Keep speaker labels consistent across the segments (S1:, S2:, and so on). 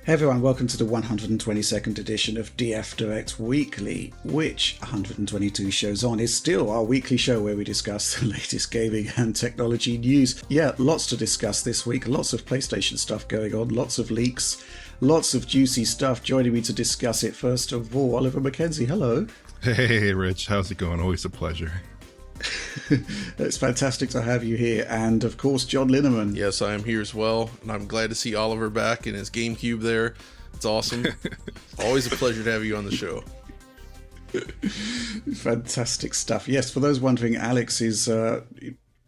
S1: Hey everyone, welcome to the 122nd edition of DF Direct Weekly, which 122 shows on is still our weekly show where we discuss the latest gaming and technology news. Yeah, lots to discuss this week, lots of PlayStation stuff going on, lots of leaks, lots of juicy stuff. Joining me to discuss it, first of all, Oliver McKenzie. Hello.
S2: Hey Rich, how's it going? Always a pleasure.
S1: It's fantastic to have you here, and of course John Linneman.
S3: Yes, I am here as well, and I'm glad to see Oliver back in his GameCube there. It's awesome. Always a pleasure to have you on the show.
S1: Fantastic stuff. Yes, for those wondering, Alex is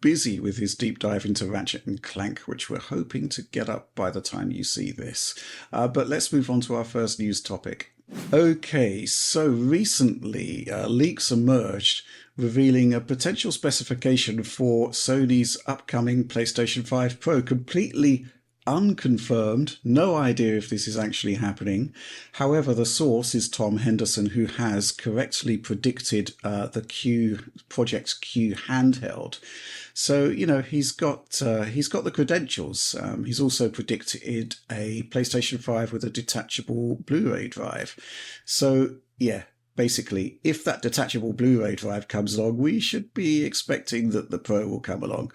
S1: busy with his deep dive into Ratchet and Clank, which we're hoping to get up by the time you see this. But let's move on to our first news topic. Okay, so recently leaks emerged revealing a potential specification for Sony's upcoming PlayStation 5 Pro, completely unconfirmed, no idea if this is actually happening. However, the source is Tom Henderson, who has correctly predicted the Project Q handheld. So, you know, he's got the credentials. He's also predicted a PlayStation 5 with a detachable Blu-ray drive. So, yeah, basically, if that detachable Blu-ray drive comes along, we should be expecting that the Pro will come along.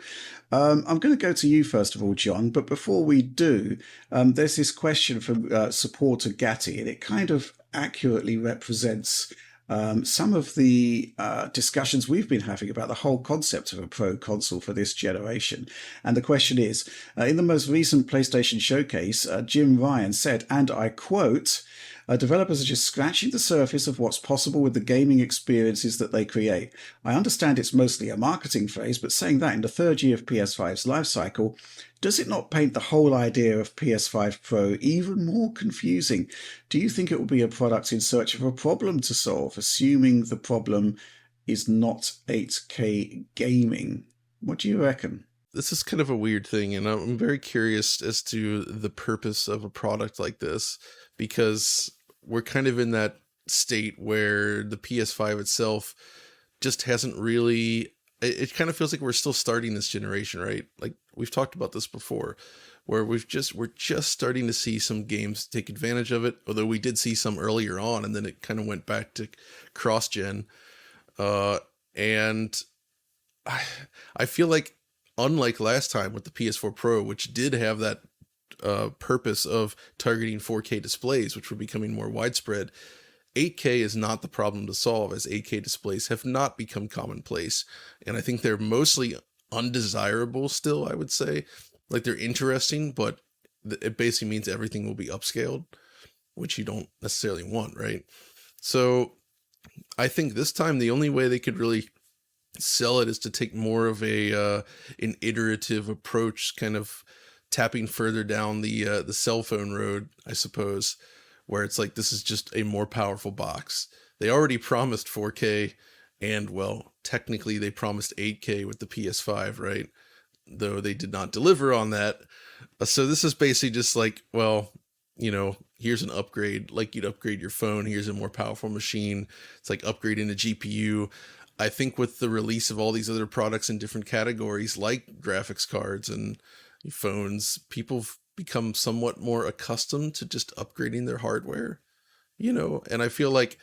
S1: I'm going to go to you first of all, John, but before we do, there's this question from supporter Gatti, and it kind of accurately represents some of the discussions we've been having about the whole concept of a Pro console for this generation. And the question is, in the most recent PlayStation showcase, Jim Ryan said, and I quote, developers are just scratching the surface of what's possible with the gaming experiences that they create. I understand it's mostly a marketing phrase, but saying that in the third year of PS5's life cycle, does it not paint the whole idea of PS5 Pro even more confusing? Do you think it will be a product in search of a problem to solve, assuming the problem is not 8K gaming? What do you reckon?
S3: This is kind of a weird thing, and I'm very curious as to the purpose of a product like this, because we're kind of in that state where the PS5 itself just hasn't really... It kind of feels like we're still starting this generation, right? Like we've talked about this before, where we're just starting to see some games take advantage of it, although we did see some earlier on, and then it kind of went back to cross-gen. And I feel like, unlike last time with the PS4 Pro, which did have that purpose of targeting 4K displays, which were becoming more widespread, 8K is not the problem to solve, as 8K displays have not become commonplace. And I think they're mostly undesirable still, I would say. Like, they're interesting, but it basically means everything will be upscaled, which you don't necessarily want, right? So I think this time the only way they could really sell it is to take more of an iterative approach, kind of tapping further down the cell phone road, I suppose, where it's like, this is just a more powerful box. They already promised 4K, and well, technically they promised 8K with the PS5, right? Though they did not deliver on that. So this is basically just like, well, you know, here's an upgrade, like you'd upgrade your phone. Here's a more powerful machine. It's like upgrading a GPU. I think with the release of all these other products in different categories, like graphics cards and phones, people become somewhat more accustomed to just upgrading their hardware, you know. And I feel like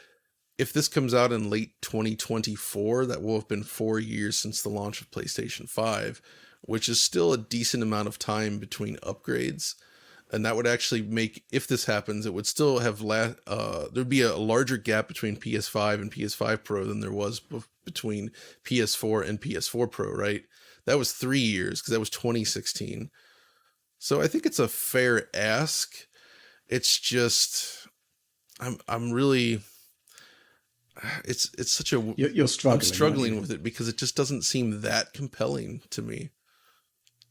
S3: if this comes out in late 2024, that will have been 4 years since the launch of PlayStation 5, which is still a decent amount of time between upgrades. And that would actually make, if this happens, it would still have there'd be a larger gap between PS5 and PS5 Pro than there was between PS4 and PS4 Pro, right? That was 3 years, because that was 2016. So I think it's a fair ask. It's just, I'm really, it's such a,
S1: you're struggling.
S3: I'm struggling with it because it just doesn't seem that compelling to me.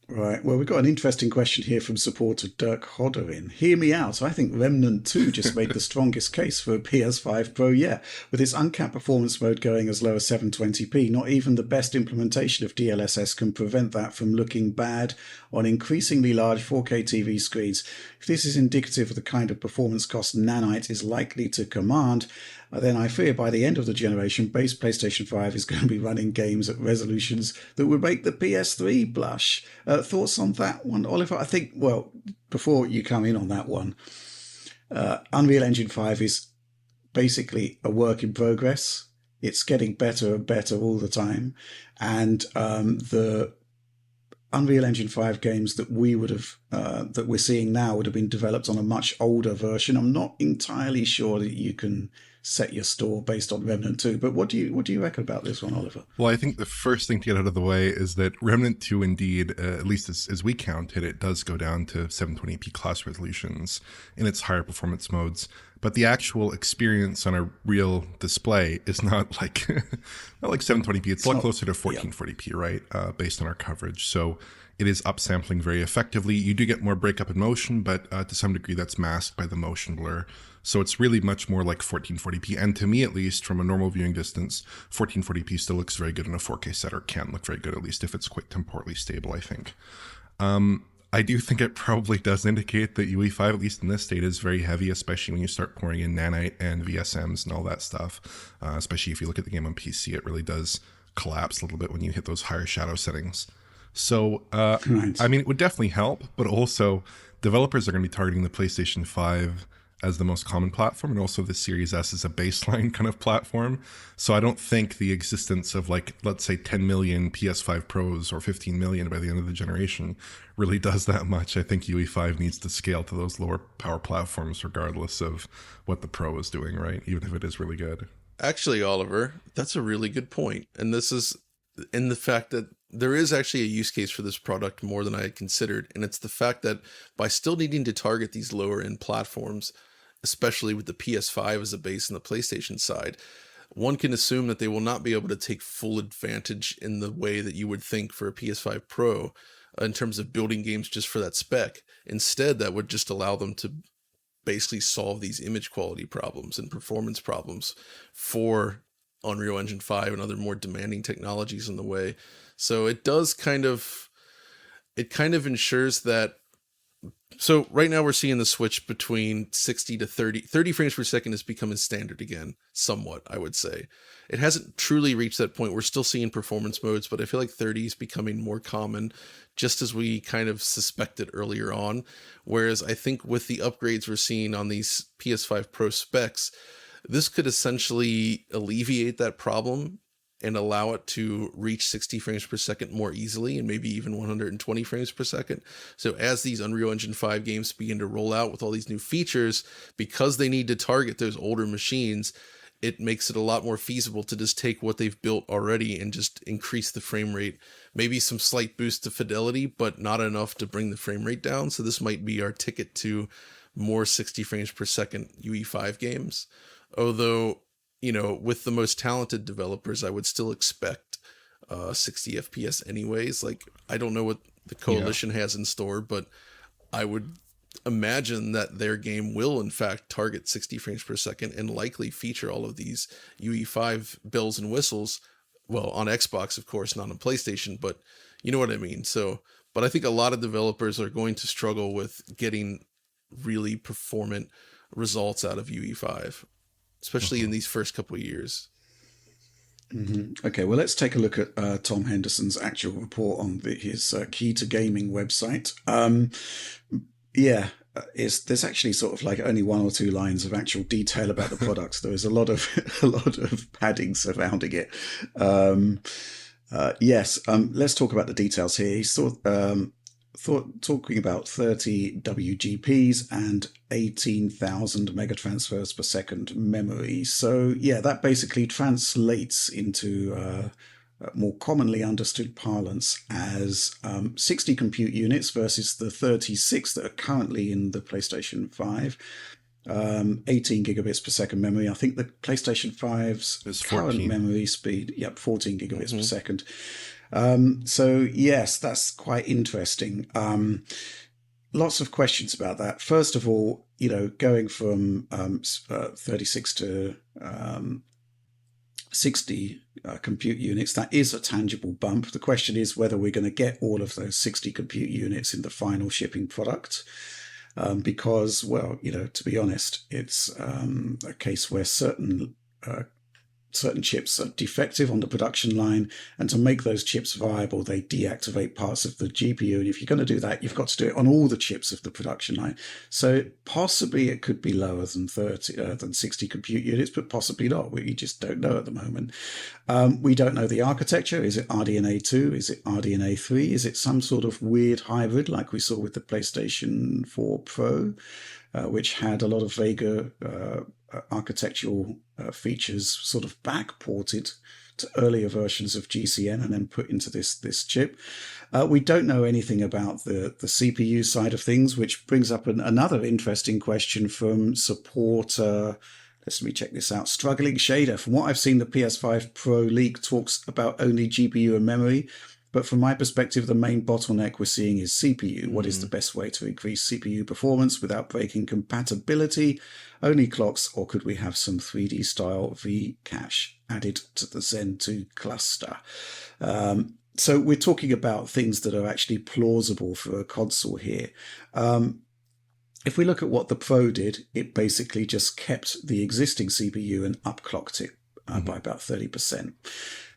S1: Right. Well, we've got an interesting question here from supporter Dirk Hodderin. Hear me out. I think Remnant 2 just made the strongest case for a PS5 Pro, yeah. With its uncapped performance mode going as low as 720p, not even the best implementation of DLSS can prevent that from looking bad on increasingly large 4K TV screens. If this is indicative of the kind of performance cost Nanite is likely to command, then I fear by the end of the generation, base PlayStation 5 is going to be running games at resolutions that would make the PS3 blush. Thoughts on that one, Oliver? I think, well, before you come in on that one, Unreal Engine 5 is basically a work in progress. It's getting better and better all the time. And the Unreal Engine 5 games that we would have, that we're seeing now would have been developed on a much older version. I'm not entirely sure that you can set your store based on Remnant 2, but what do you reckon about this one, Oliver?
S2: Well, I think the first thing to get out of the way is that Remnant 2 indeed, at least as we count it, it does go down to 720p class resolutions in its higher performance modes. But the actual experience on a real display is not like not like 720p. It's a lot closer to 1440p, right? Based on our coverage. So it is upsampling very effectively. You do get more breakup in motion, but to some degree that's masked by the motion blur. So it's really much more like 1440p. And to me, at least, from a normal viewing distance, 1440p still looks very good in a 4K set, or can look very good, at least if it's quite temporally stable, I think. I do think it probably does indicate that UE5, at least in this state, is very heavy, especially when you start pouring in nanite and VSMs and all that stuff. Especially if you look at the game on PC, it really does collapse a little bit when you hit those higher shadow settings. So,
S1: Right.
S2: I mean, it would definitely help, but also developers are going to be targeting the PlayStation 5 as the most common platform, and also the Series S as a baseline kind of platform. So I don't think the existence of, like, let's say 10 million PS5 Pros or 15 million by the end of the generation really does that much. I think UE5 needs to scale to those lower power platforms regardless of what the Pro is doing, right? Even if it is really good.
S3: Actually, Oliver, that's a really good point. And this is in the fact that there is actually a use case for this product more than I had considered. And it's the fact that by still needing to target these lower end platforms, especially with the PS5 as a base on the PlayStation side, one can assume that they will not be able to take full advantage in the way that you would think for a PS5 Pro in terms of building games just for that spec. Instead, that would just allow them to basically solve these image quality problems and performance problems for Unreal Engine 5 and other more demanding technologies in the way. So it does kind of ensures that. So right now we're seeing the switch between 60 to 30 frames per second is becoming standard again, somewhat, I would say. It hasn't truly reached that point. We're still seeing performance modes, but I feel like 30 is becoming more common, just as we kind of suspected earlier on. Whereas I think with the upgrades we're seeing on these PS5 Pro specs, this could essentially alleviate that problem and allow it to reach 60 frames per second more easily, and maybe even 120 frames per second. So as these Unreal Engine 5 games begin to roll out with all these new features, because they need to target those older machines, it makes it a lot more feasible to just take what they've built already and just increase the frame rate. Maybe some slight boost to fidelity, but not enough to bring the frame rate down. So this might be our ticket to more 60 frames per second UE5 games. Although, you know, with the most talented developers, I would still expect 60 FPS anyways. Like, I don't know what the Coalition has in store, but I would imagine that their game will, in fact, target 60 frames per second and likely feature all of these UE5 bells and whistles. Well, on Xbox, of course, not on PlayStation, but you know what I mean. So, but I think a lot of developers are going to struggle with getting really performant results out of UE5. Especially in these first couple of years.
S1: Mm-hmm. Okay, well, let's take a look at Tom Henderson's actual report on his Key to Gaming website. There's actually sort of like only one or two lines of actual detail about the product. There is a lot of padding surrounding it. Let's talk about the details here. He's talking about 30 WGPs and 18,000 megatransfers per second memory. So yeah, that basically translates into more commonly understood parlance as 60 compute units versus the 36 that are currently in the PlayStation 5. 18 gigabits per second memory. I think the PlayStation 5's current memory speed, 14 gigabits per second. So yes, that's quite interesting. Lots of questions about that. First of all, you know, going from 36 to 60 compute units, that is a tangible bump. The question is whether we're going to get all of those 60 compute units in the final shipping product. Because, well, you know, to be honest, it's a case where certain certain chips are defective on the production line, and to make those chips viable, they deactivate parts of the GPU. And if you're going to do that, you've got to do it on all the chips of the production line. So possibly it could be lower than 60 compute units, but possibly not. We just don't know at the moment. We don't know the architecture. Is it RDNA 2? Is it RDNA 3? Is it some sort of weird hybrid like we saw with the PlayStation 4 Pro, which had a lot of Vega architectural features sort of backported to earlier versions of GCN and then put into this chip. We don't know anything about the CPU side of things, which brings up another interesting question from supporter. Let me check this out. Struggling Shader. From what I've seen, the PS5 Pro leak talks about only GPU and memory. But from my perspective, the main bottleneck we're seeing is CPU. What is the best way to increase CPU performance without breaking compatibility? Only clocks, or could we have some 3D style V-cache added to the Zen 2 cluster? So we're talking about things that are actually plausible for a console here. If we look at what the Pro did, it basically just kept the existing CPU and upclocked it by about 30%.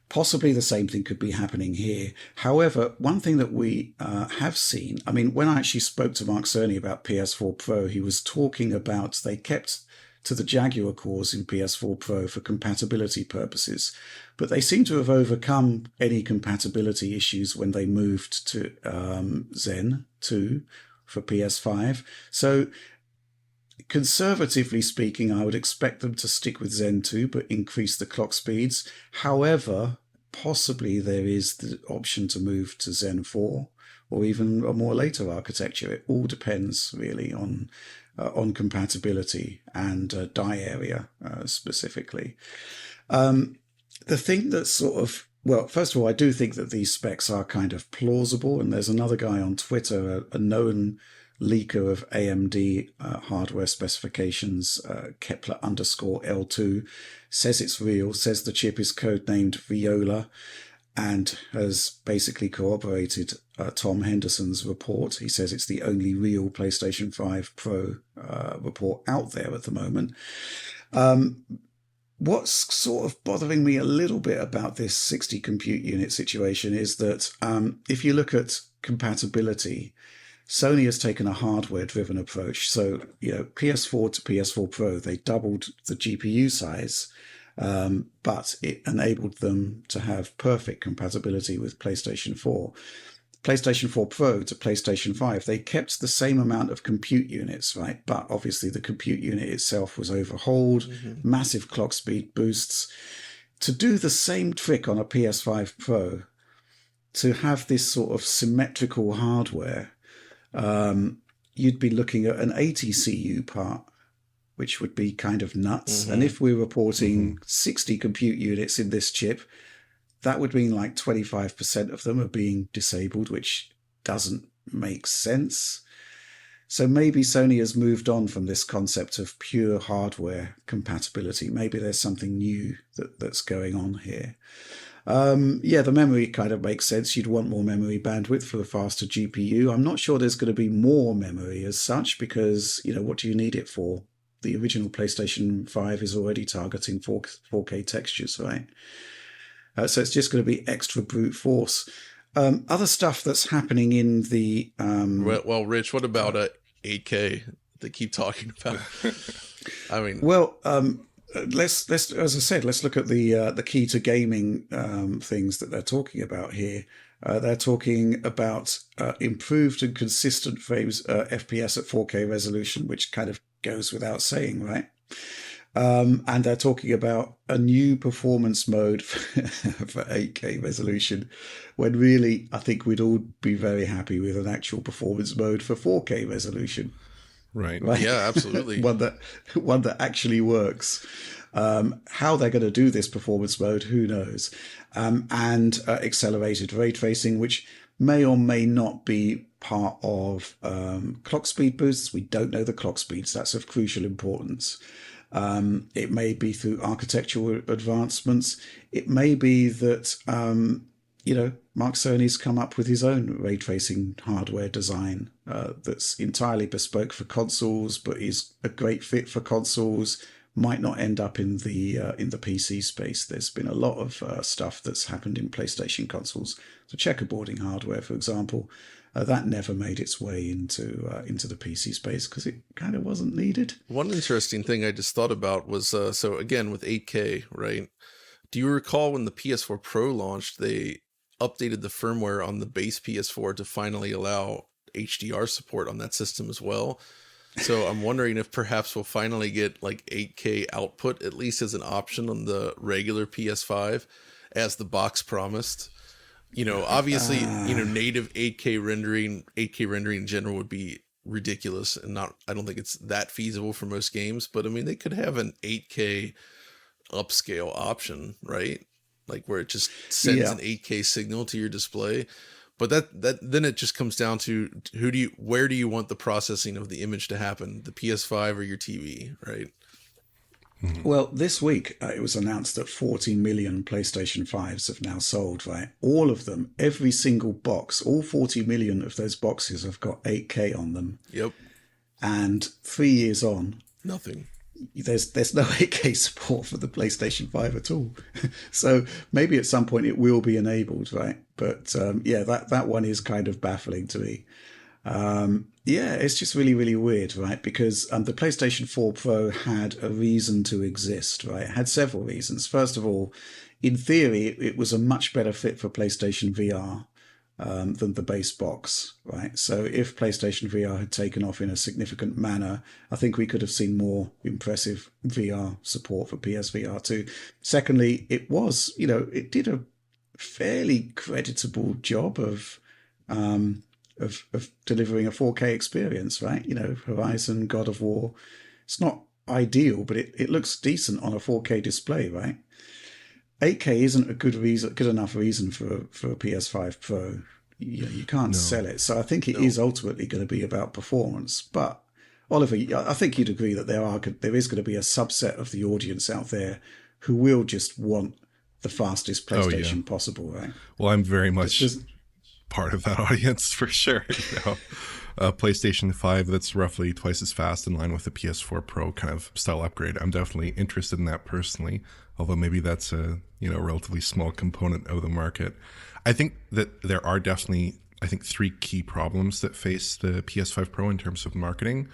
S1: Possibly the same thing could be happening here. However, one thing that we have seen, I mean, when I actually spoke to Mark Cerny about PS4 Pro, he was talking about they kept to the Jaguar cores in PS4 Pro for compatibility purposes, but they seem to have overcome any compatibility issues when they moved to Zen 2 for PS5. So conservatively speaking, I would expect them to stick with Zen 2 but increase the clock speeds. However, possibly there is the option to move to Zen 4 or even a more later architecture. It all depends really on compatibility and die area specifically. The thing that's sort of, well, first of all, I do think that these specs are kind of plausible, and there's another guy on Twitter, a known leaker of AMD hardware specifications, Kepler_L2, says it's real, says the chip is codenamed Viola, and has basically corroborated Tom Henderson's report. He says it's the only real PlayStation 5 Pro report out there at the moment. What's sort of bothering me a little bit about this 60 compute unit situation is that if you look at compatibility, Sony has taken a hardware-driven approach. So, PS4 to PS4 Pro, they doubled the GPU size, but it enabled them to have perfect compatibility with PlayStation 4. PlayStation 4 Pro to PlayStation 5, they kept the same amount of compute units, right? But obviously the compute unit itself was overhauled, massive clock speed boosts. To do the same trick on a PS5 Pro, to have this sort of symmetrical hardware, you'd be looking at an 80 CU part, which would be kind of nuts. And if we're reporting 60 compute units in this chip, that would mean like 25% of them are being disabled, which doesn't make sense. So maybe Sony has moved on from this concept of pure hardware compatibility. Maybe there's something new that's going on here. The memory kind of makes sense. You'd want more memory bandwidth for a faster GPU. I'm not sure there's going to be more memory as such because, what do you need it for? The original PlayStation 5 is already targeting 4K textures, right? So it's just going to be extra brute force. Other stuff that's happening in the...
S3: well, Rich, what about 8K they keep talking about? I mean...
S1: Well... Let's as I said, let's look at the key to gaming things that they're talking about here. They're talking about improved and consistent frames FPS at 4K resolution, which kind of goes without saying, right? And they're talking about a new performance mode for 8K resolution, when really I think we'd all be very happy with an actual performance mode for 4K resolution.
S2: Right.
S3: Yeah, absolutely.
S1: one that actually works. How they're going to do this performance mode, who knows? And accelerated ray tracing, which may or may not be part of clock speed boosts. We don't know the clock speeds. That's of crucial importance. It may be through architectural advancements. It may be that Mark Cerny's come up with his own ray tracing hardware design that's entirely bespoke for consoles, but is a great fit for consoles, might not end up in the PC space. There's been a lot of stuff that's happened in PlayStation consoles. So checkerboarding hardware, for example, that never made its way into the PC space because it kind of wasn't needed.
S3: One interesting thing I just thought about was so again with 8K, right? Do you recall when the PS4 Pro launched, they updated the firmware on the base PS4 to finally allow HDR support on that system as well? So I'm wondering if perhaps we'll finally get like 8K output, at least as an option on the regular PS5, as the box promised. Obviously, native 8K rendering in general would be ridiculous and I don't think it's that feasible for most games, but I mean, they could have an 8K upscale option, right? Like where it just sends an 8K signal to your display. But that then it just comes down to where do you want the processing of the image to happen, the PS5 or your TV, right?
S1: Well, this week it was announced that 40 million PlayStation 5s have now sold, right? All of them, every single box, all 40 million of those boxes have got 8K on them.
S3: Yep.
S1: And 3 years on,
S3: nothing.
S1: There's no 8K support for the PlayStation 5 at all. So maybe at some point it will be enabled, right? But that one is kind of baffling to me. It's just really, really weird, right? Because the PlayStation 4 Pro had a reason to exist, right? It had several reasons. First of all, in theory, it was a much better fit for PlayStation VR than the base box, right? So if PlayStation VR had taken off in a significant manner, I think we could have seen more impressive VR support for PSVR 2. Secondly, it did a fairly creditable job of delivering a 4K experience, right? Horizon, God of War. It's not ideal, but it looks decent on a 4K display, right? 8K isn't a good enough reason for a PS5 Pro. You can't sell it. So I think it is ultimately going to be about performance. But Oliver, I think you'd agree that there is going to be a subset of the audience out there who will just want the fastest PlayStation possible, right?
S2: Well, I'm very much part of that audience for sure. PlayStation 5 that's roughly twice as fast, in line with the PS4 Pro kind of style upgrade. I'm definitely interested in that personally, although maybe that's a relatively small component of the market. I think that there are definitely, three key problems that face the PS5 Pro in terms of marketing.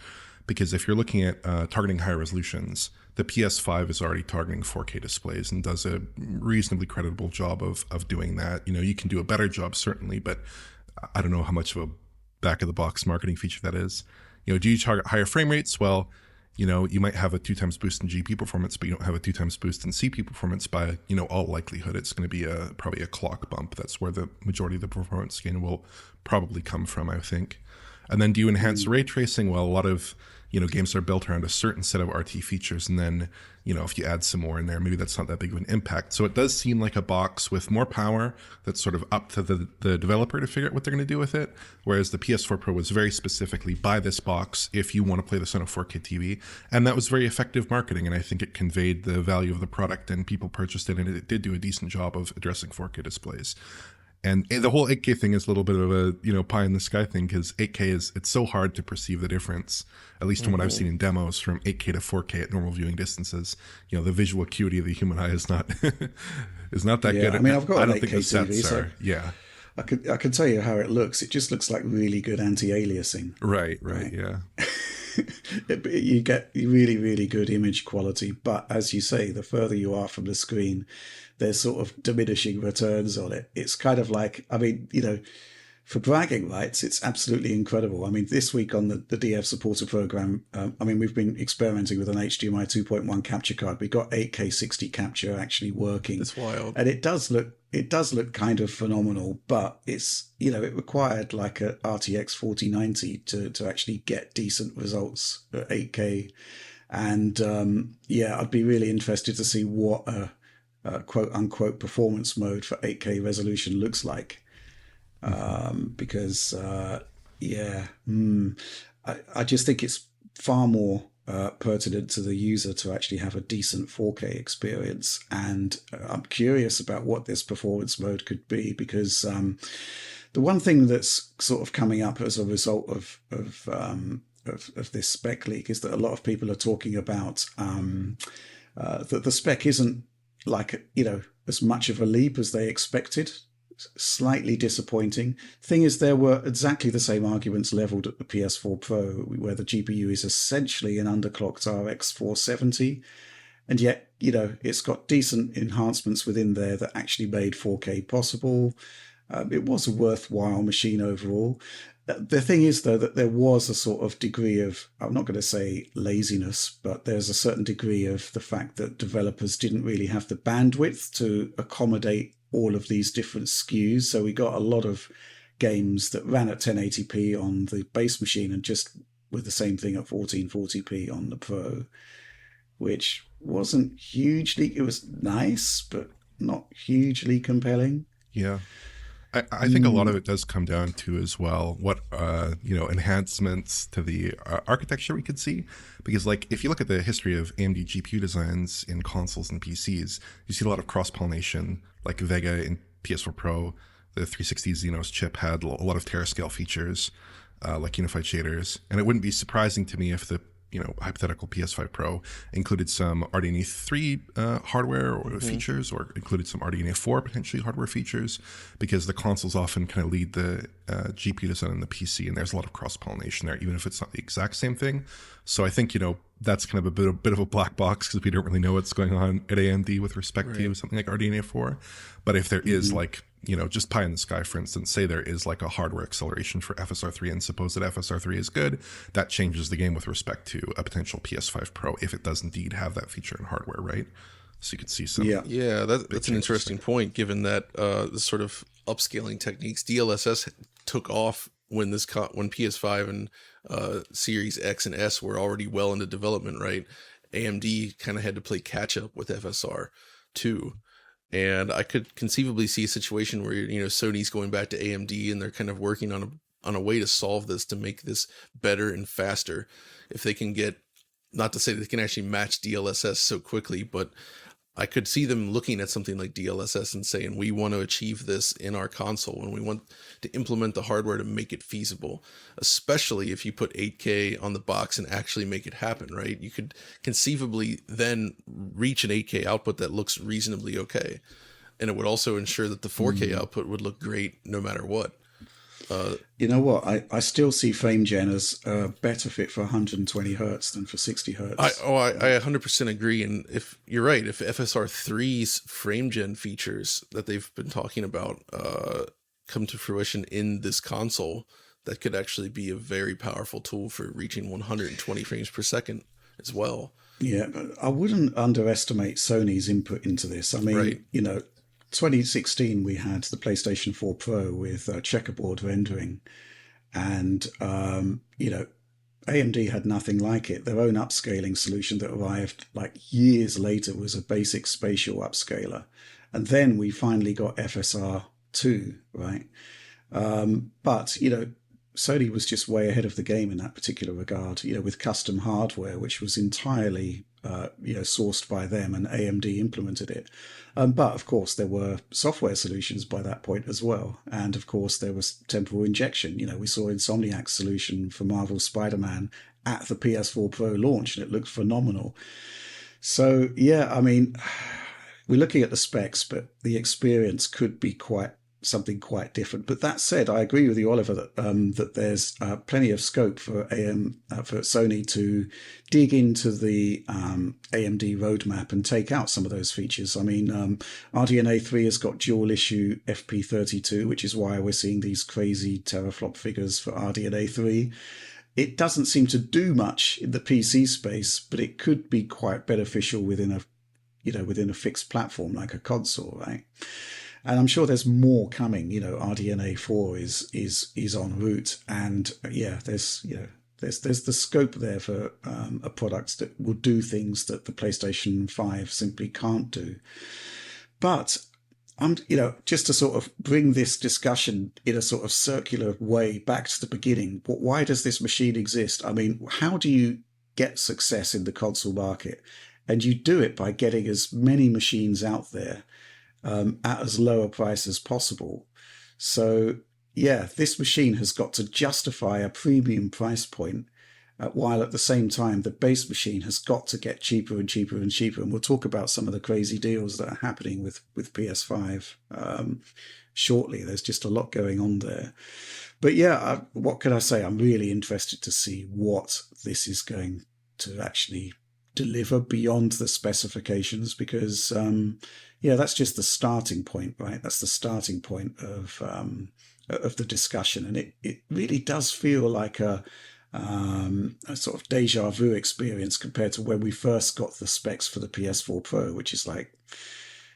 S2: Because if you're looking at targeting higher resolutions, the PS5 is already targeting 4K displays and does a reasonably creditable job of doing that. You can do a better job, certainly, but I don't know how much of a back-of-the-box marketing feature that is. Do you target higher frame rates? Well, you might have a 2x boost in GP performance, but you don't have a 2x boost in CP performance. By all likelihood, it's going to be probably a clock bump. That's where the majority of the performance gain will probably come from, I think. And then do you enhance ray tracing? Well, a lot of games are built around a certain set of RT features, and then if you add some more in there, maybe that's not that big of an impact. So it does seem like a box with more power that's sort of up to the developer to figure out what they're going to do with it, whereas the PS4 Pro was very specifically, buy this box if you want to play this on a 4K TV, and that was very effective marketing, and I think it conveyed the value of the product, and people purchased it, and it did do a decent job of addressing 4K displays. And the whole 8K thing is a little bit of a pie in the sky thing, because 8K it's so hard to perceive the difference, at least from what I've seen in demos, from 8K to 4K at normal viewing distances. The visual acuity of the human eye is not is not that good.
S1: I mean, I've got an 8K
S2: TV,
S1: so I can tell you how it looks. It just looks like really good anti-aliasing.
S2: Right, yeah.
S1: You get really, really good image quality, but as you say, the further you are from the screen, there's sort of diminishing returns on it. It's kind of like, for bragging rights, it's absolutely incredible. I mean, this week on the DF supporter program, we've been experimenting with an HDMI 2.1 capture card. We got 8K 60 capture actually working.
S3: That's wild.
S1: And it does look kind of phenomenal, but it's, it required like a RTX 4090 to actually get decent results at 8K. And I'd be really interested to see what a quote unquote performance mode for 8K resolution looks like. Because I just think it's far more pertinent to the user to actually have a decent 4K experience. And I'm curious about what this performance mode could be, because the one thing that's sort of coming up as a result of of this spec leak is that a lot of people are talking about that the spec isn't like, as much of a leap as they expected. Slightly disappointing. Thing is, there were exactly the same arguments leveled at the PS4 Pro, where the GPU is essentially an underclocked RX 470, and yet, it's got decent enhancements within there that actually made 4K possible. It was a worthwhile machine overall. The thing is, though, that there was a sort of degree of, I'm not going to say laziness, but there's a certain degree of the fact that developers didn't really have the bandwidth to accommodate all of these different SKUs. So we got a lot of games that ran at 1080p on the base machine and just with the same thing at 1440p on the Pro, which wasn't hugely, it was nice, but not hugely compelling.
S2: Yeah. I think a lot of it does come down to as well what enhancements to the architecture we could see, because like if you look at the history of AMD GPU designs in consoles and PCs, you see a lot of cross pollination. Like Vega in PS4 Pro, the 360 Xenos chip had a lot of terascale features, like unified shaders, and it wouldn't be surprising to me if the hypothetical PS5 Pro included some RDNA 3 hardware or features, or included some RDNA 4 potentially hardware features, because the consoles often kind of lead the GPU design in the PC, and there's a lot of cross-pollination there, even if it's not the exact same thing. So I think, that's kind of a bit of a black box, because we don't really know what's going on at AMD with respect to something like RDNA 4. But if there is like, just pie in the sky, for instance, say there is like a hardware acceleration for FSR3, and suppose that FSR3 is good, that changes the game with respect to a potential PS5 Pro if it does indeed have that feature in hardware, right? So you could see some.
S3: Yeah, that's an interesting point, given that the sort of upscaling techniques, DLSS took off when when PS5 and Series X and S were already well into development, right? AMD kind of had to play catch up with FSR too. And I could conceivably see a situation where, Sony's going back to AMD and they're kind of working on a way to solve this, to make this better and faster. If they can get, not to say that they can actually match DLSS so quickly, but I could see them looking at something like DLSS and saying, we want to achieve this in our console, and we want to implement the hardware to make it feasible, especially if you put 8K on the box and actually make it happen, right? You could conceivably then reach an 8K output that looks reasonably okay. And it would also ensure that the 4K output would look great no matter what.
S1: You know what? I still see frame gen as a better fit for 120 hertz than for 60 hertz.
S3: I 100% agree. And if you're right, if FSR3's frame gen features that they've been talking about come to fruition in this console, that could actually be a very powerful tool for reaching 120 frames per second as well.
S1: Yeah, but I wouldn't underestimate Sony's input into this. I mean, 2016 we had the PlayStation 4 Pro with checkerboard rendering, and AMD had nothing like it. Their own upscaling solution that arrived like years later was a basic spatial upscaler, and then we finally got FSR2, right? But Sony was just way ahead of the game in that particular regard, with custom hardware, which was entirely sourced by them, and AMD implemented it. But of course, there were software solutions by that point as well. And of course, there was temporal injection. We saw Insomniac's solution for Marvel's Spider-Man at the PS4 Pro launch, and it looked phenomenal. So, yeah, I mean, we're looking at the specs, but the experience could be something quite different. But that said, I agree with you, Oliver, that there's plenty of scope for Sony to dig into the AMD roadmap and take out some of those features. I mean, RDNA 3 has got dual issue FP32, which is why we're seeing these crazy teraflop figures for RDNA 3. It doesn't seem to do much in the PC space, but it could be quite beneficial within a fixed platform like a console, right? And I'm sure there's more coming. RDNA 4 is en route, and there's the scope there for a product that will do things that the PlayStation 5 simply can't do. But just to sort of bring this discussion in a sort of circular way back to the beginning, why does this machine exist? I mean, how do you get success in the console market? And you do it by getting as many machines out there at as low a price as possible. So, this machine has got to justify a premium price point, while at the same time the base machine has got to get cheaper and cheaper and cheaper. And we'll talk about some of the crazy deals that are happening with PS5 shortly. There's just a lot going on there. But yeah, what can I say? I'm really interested to see what this is going to actually deliver beyond the specifications, because that's just the starting point, right? That's the starting point of the discussion, and it really does feel like a sort of deja vu experience compared to when we first got the specs for the PS4 Pro, which is like,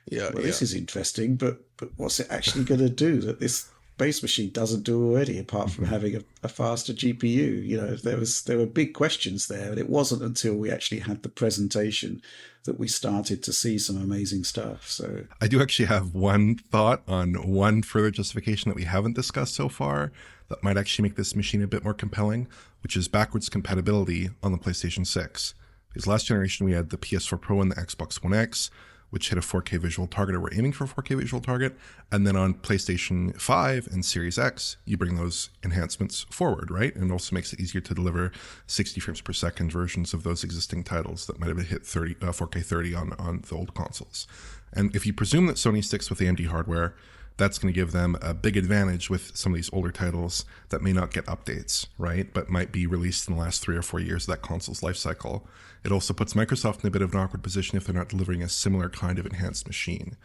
S1: this is interesting, but what's it actually going to do that this base machine doesn't do already, apart from having a faster GPU? There were big questions there, and it wasn't until we actually had the presentation that we started to see some amazing stuff. So
S2: I do actually have one thought on one further justification that we haven't discussed so far that might actually make this machine a bit more compelling, which is backwards compatibility on the PlayStation 6. Because last generation we had the PS4 Pro and the Xbox One X, which hit a 4K visual target, or we're aiming for a 4K visual target. And then on PlayStation 5 and Series X, you bring those enhancements forward, right? And it also makes it easier to deliver 60 frames per second versions of those existing titles that might have hit 4K 30 on the old consoles. And if you presume that Sony sticks with AMD hardware, that's going to give them a big advantage with some of these older titles that may not get updates, right? But might be released in the last 3 or 4 years of that console's life cycle. It also puts Microsoft in a bit of an awkward position if they're not delivering a similar kind of enhanced machine.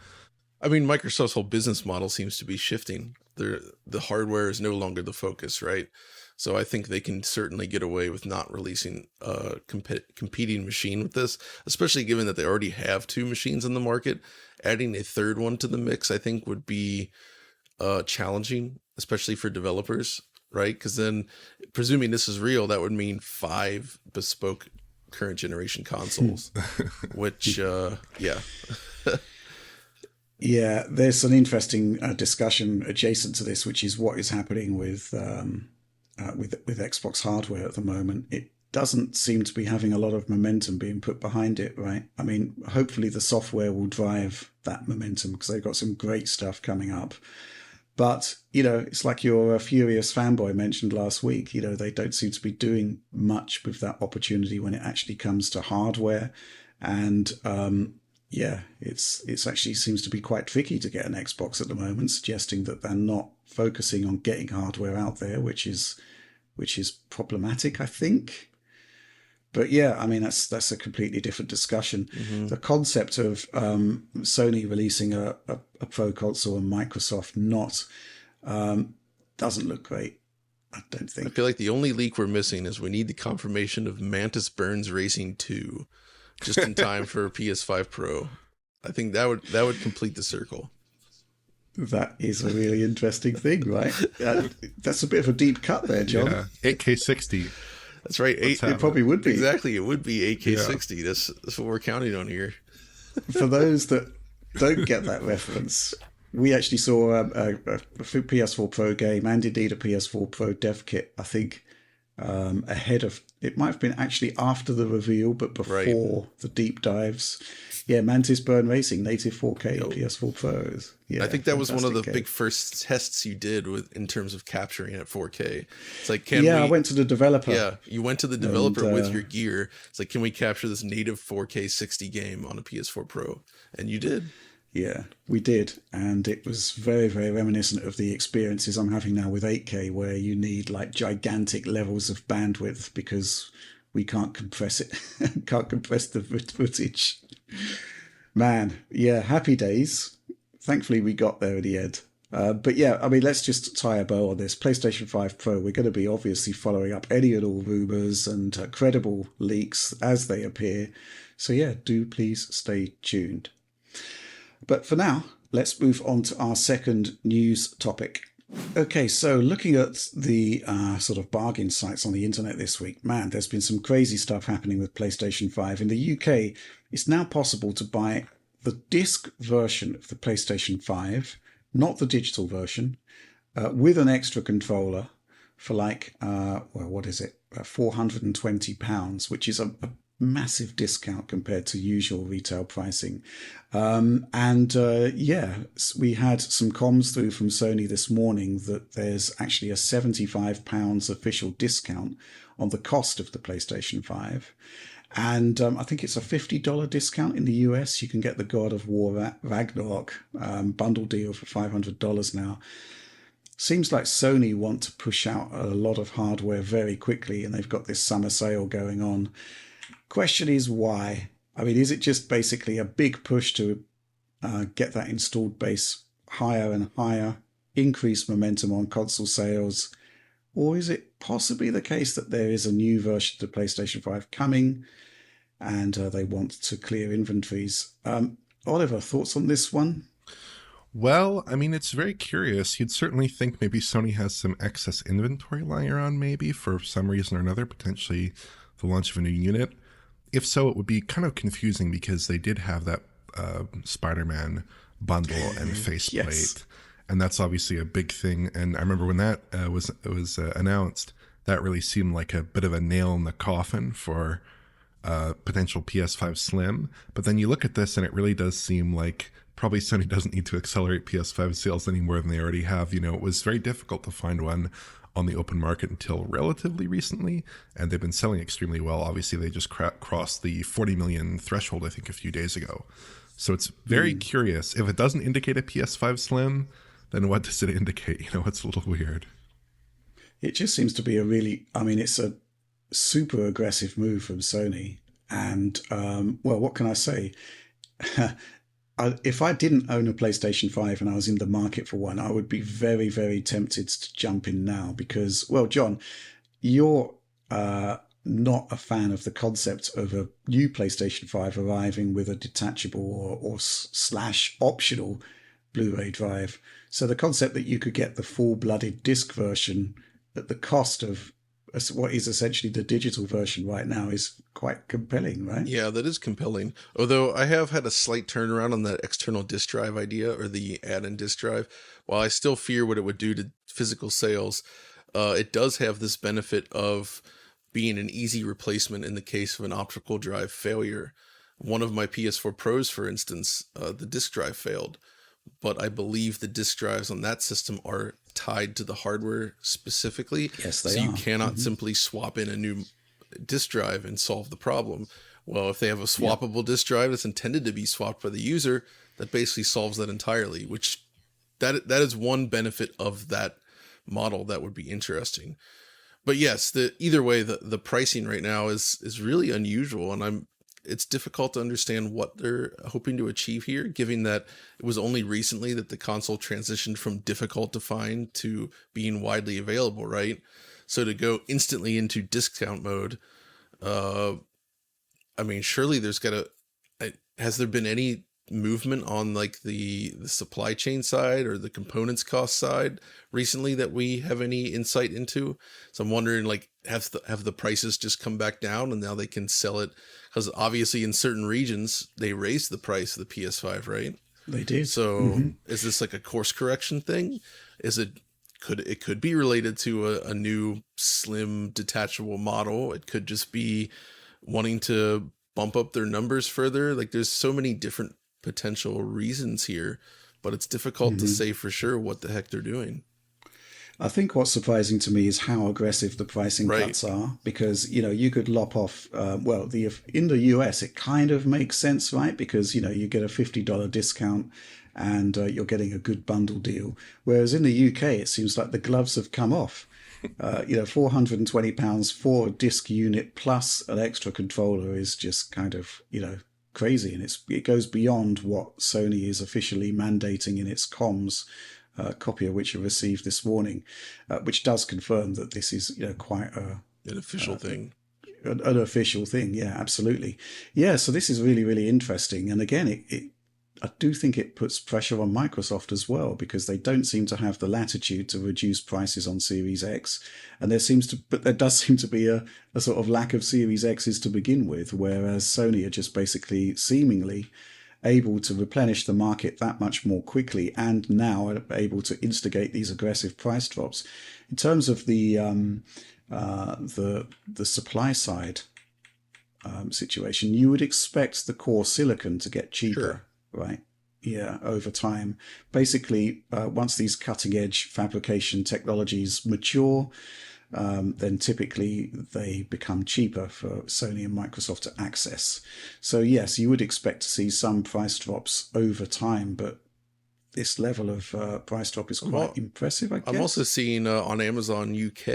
S3: I mean, Microsoft's whole business model seems to be shifting. The hardware is no longer the focus, right? So I think they can certainly get away with not releasing a competing machine with this, especially given that they already have 2 machines in the market. Adding a third one to the mix, I think, would be challenging, especially for developers, right? Because then, presuming this is real, that would mean 5 bespoke current generation consoles, which,
S1: Yeah, there's an interesting discussion adjacent to this, which is what is happening with Xbox hardware at the moment. It doesn't seem to be having a lot of momentum being put behind it, right? I mean, hopefully the software will drive that momentum, because they've got some great stuff coming up. But, it's like your Furious fanboy mentioned last week, they don't seem to be doing much with that opportunity when it actually comes to hardware. And it's actually seems to be quite tricky to get an Xbox at the moment, suggesting that they're not focusing on getting hardware out there, which is problematic, I think. But yeah, I mean, that's a completely different discussion. Mm-hmm. The concept of Sony releasing a Pro console and Microsoft not doesn't look great, I don't think.
S3: I feel like the only leak we're missing is we need the confirmation of Mantis Burns Racing 2 just in time for PS5 Pro. I think that would complete the circle.
S1: That is a really interesting thing, right? That's a bit of a deep cut there, John.
S2: Yeah, 8K 60.
S3: That's right.
S1: It probably would be.
S3: Exactly. It would be 8K 60. That's what we're counting on here.
S1: For those that don't get that reference, we actually saw a PS4 Pro game and indeed a PS4 Pro dev kit, I think, ahead of, it might have been actually after the reveal, but before the deep dives. Yeah, Mantis Burn Racing, native 4K PS4 Pros. Yeah,
S3: I think that was one of the big first tests you did in terms of capturing at 4K. It's like, I
S1: went to the developer.
S3: Yeah, you went to the developer with your gear. It's like, can we capture this native 4K 60 game on a PS4 Pro? And you did.
S1: Yeah, we did. And it was very, very reminiscent of the experiences I'm having now with 8K, where you need like gigantic levels of bandwidth because we can't compress it, can't compress the footage. Man, yeah, happy days. Thankfully, we got there at the end. But yeah, I mean, let's just tie a bow on this. PlayStation 5 Pro, we're going to be obviously following up any and all rumours and credible leaks as they appear. So yeah, do please stay tuned. But for now, let's move on to our second news topic. Okay, so looking at the sort of bargain sites on the internet this week, man, there's been some crazy stuff happening with PlayStation 5. In the UK, it's now possible to buy the disc version of the PlayStation 5, not the digital version, with an extra controller for like, what is it, £420, which is a massive discount compared to usual retail pricing. We had some comms through from Sony this morning that there's actually a £75 official discount the cost of the PlayStation 5. And I think it's a $50 discount in the US. You can get the God of War Ragnarok bundle deal for $500 now. Seems like Sony want to push out a lot of hardware very quickly, and they've got this summer sale going on. Question is why? I mean, is it just basically a big push to get that installed base higher and higher, increase momentum on console sales? Or is it possibly the case that there is a new version of the PlayStation 5 coming and they want to clear inventories? Oliver, thoughts on this one?
S2: Well, I mean, it's very curious. You'd certainly think maybe Sony has some excess inventory lying around, maybe for some reason or another, potentially the launch of a new unit. If so, it would be kind of confusing because they did have that Spider-Man bundle and faceplate.
S1: Yes.
S2: And that's obviously a big thing. And I remember when that was announced, that really seemed like a bit of a nail in the coffin for potential PS5 Slim. But then you look at this and it really does seem like probably Sony doesn't need to accelerate PS5 sales any more than they already have. You know, it was very difficult to find one on the open market until relatively recently, and they've been selling extremely well. Obviously, they just crossed the 40 million threshold, I think, a few days ago. So it's very curious. If it doesn't indicate a PS5 Slim, then what does it indicate? You know, it's a little weird.
S1: It just seems to be it's a super aggressive move from Sony. And, well, what can I say? If I didn't own a PlayStation 5 and I was in the market for one, I would be very, very tempted to jump in now because, well, John, you're not a fan of the concept of a new PlayStation 5 arriving with a detachable or slash optional Blu-ray drive. So the concept that you could get the full-blooded disc version at the cost of what is essentially the digital version right now is quite compelling, right?
S3: Yeah, that is compelling. Although I have had a slight turnaround on that external disk drive idea or the add-in disk drive. While I still fear what it would do to physical sales, it does have this benefit of being an easy replacement in the case of an optical drive failure. One of my PS4 Pros, for instance, the disk drive failed. But I believe the disk drives on that system are tied to the hardware specifically.
S1: Yes, they are.
S3: So you cannot simply swap in a new disk drive and solve the problem. Well, if they have a swappable disk drive that's intended to be swapped by the user, that basically solves that entirely, which that is one benefit of that model that would be interesting. But yes, either way, the pricing right now is really unusual, and it's difficult to understand what they're hoping to achieve here, given that it was only recently that the console transitioned from difficult to find to being widely available, right? So to go instantly into discount mode, surely has there been any movement on like the supply chain side or the components cost side recently that we have any insight into? So I'm wondering, like, have the prices just come back down and now they can sell it? Because obviously in certain regions they raised the price of the PS5, right?
S1: They did.
S3: So is this like a course correction thing? It could be related to a new slim detachable model. It could just be wanting to bump up their numbers further. Like, there's so many different potential reasons here, but it's difficult to say for sure what the heck they're doing.
S1: I think what's surprising to me is how aggressive the pricing cuts are, because, you could lop off, in the US, it kind of makes sense, right? Because, you get a $50 discount and you're getting a good bundle deal. Whereas in the UK, it seems like the gloves have come off. £420 for a disc unit plus an extra controller is just kind of, crazy. And it goes beyond what Sony is officially mandating in its comms, copy of which I received this morning, which does confirm that this is, quite an
S3: official thing.
S1: An official thing, yeah, absolutely. Yeah, so this is really, really interesting. And again, I do think it puts pressure on Microsoft as well, because they don't seem to have the latitude to reduce prices on Series X. And there does seem to be a sort of lack of Series X's to begin with, whereas Sony are just basically seemingly able to replenish the market that much more quickly, and now are able to instigate these aggressive price drops. In terms of the supply side situation, you would expect the core silicon to get cheaper.
S3: Sure.
S1: Right. Yeah, over time. Basically, once these cutting edge fabrication technologies mature, then typically they become cheaper for Sony and Microsoft to access. So yes, you would expect to see some price drops over time, but this level of price drop is quite impressive, I guess.
S3: I'm also seeing on Amazon UK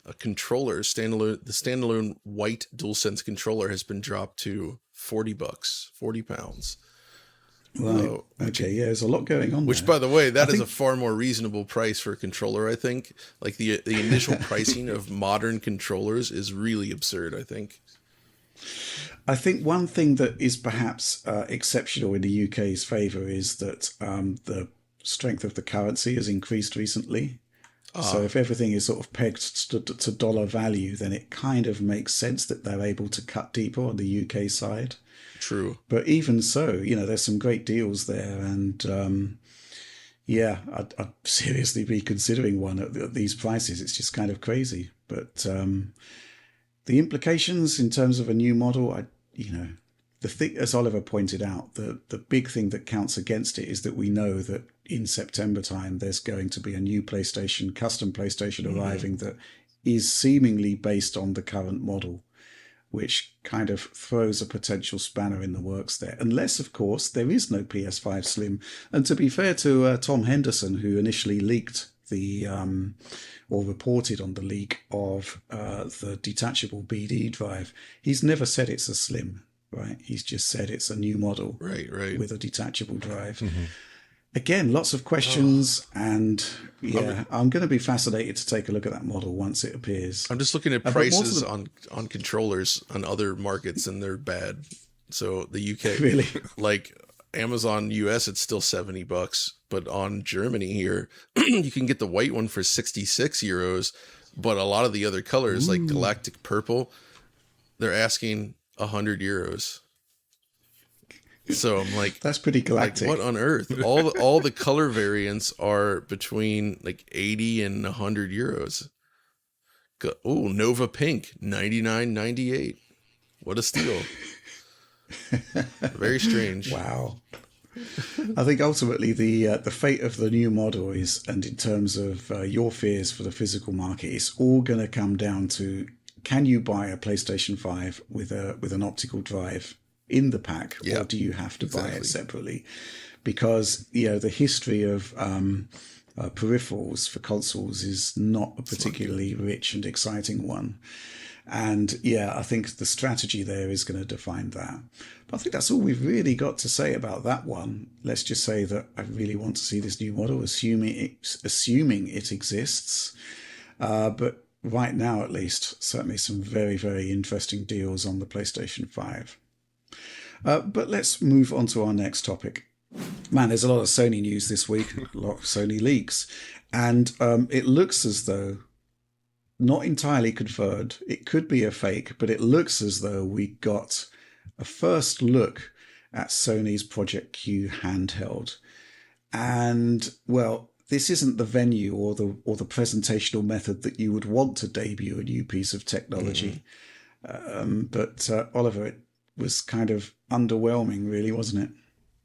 S3: a controller, the standalone white DualSense controller has been dropped to $40, £40.
S1: Right. Okay. Yeah, there's a lot going on.
S3: Which,
S1: there.
S3: by the way, that is a far more reasonable price for a controller. I think, like the initial pricing of modern controllers is really absurd. I think
S1: one thing that is perhaps exceptional in the UK's favour is that the strength of the currency has increased recently. So if everything is sort of pegged to dollar value, then it kind of makes sense that they're able to cut deeper on the UK side.
S3: True.
S1: But even so, there's some great deals there. And I'd seriously be considering one at these prices. It's just kind of crazy. But the implications in terms of a new model, the thing, as Oliver pointed out, the big thing that counts against it is that we know that in September time, there's going to be a new custom PlayStation arriving that is seemingly based on the current model, which kind of throws a potential spanner in the works there. Unless, of course, there is no PS5 Slim. And to be fair to Tom Henderson, who initially leaked or reported on the leak of the detachable BD drive, he's never said it's a Slim, right? He's just said it's a new model
S3: right.
S1: with a detachable drive. Mm-hmm. Again, lots of questions, and I'm going to be fascinated to take a look at that model once it appears.
S3: I'm just looking at prices on controllers on other markets, and they're bad. So the UK,
S1: really,
S3: like Amazon US, it's still $70, but on Germany here, you can get the white one for €66. But a lot of the other colors, like Galactic Purple, they're asking €100. So I'm like,
S1: that's pretty galactic.
S3: Like, what on earth? All the color variants are between like 80 and €100. Oh, Nova Pink, $99.98. What a steal! Very strange.
S1: Wow. I think ultimately the fate of the new model is, and in terms of your fears for the physical market, it's all going to come down to: can you buy a PlayStation 5 with an optical drive in the pack, or do you have to buy it separately? Because the history of peripherals for consoles is not a particularly rich and exciting one. And I think the strategy there is going to define that. But I think that's all we've really got to say about that one. Let's just say that I really want to see this new model, assuming it exists. But right now, at least, certainly some very, very interesting deals on the PlayStation 5. But let's move on to our next topic. Man, there's a lot of Sony news this week, a lot of Sony leaks. And it looks as though, not entirely confirmed, it could be a fake, but it looks as though we got a first look at Sony's Project Q handheld. And, well, this isn't the venue or the presentational method that you would want to debut a new piece of technology. But Oliver, it was kind of underwhelming, really, wasn't it?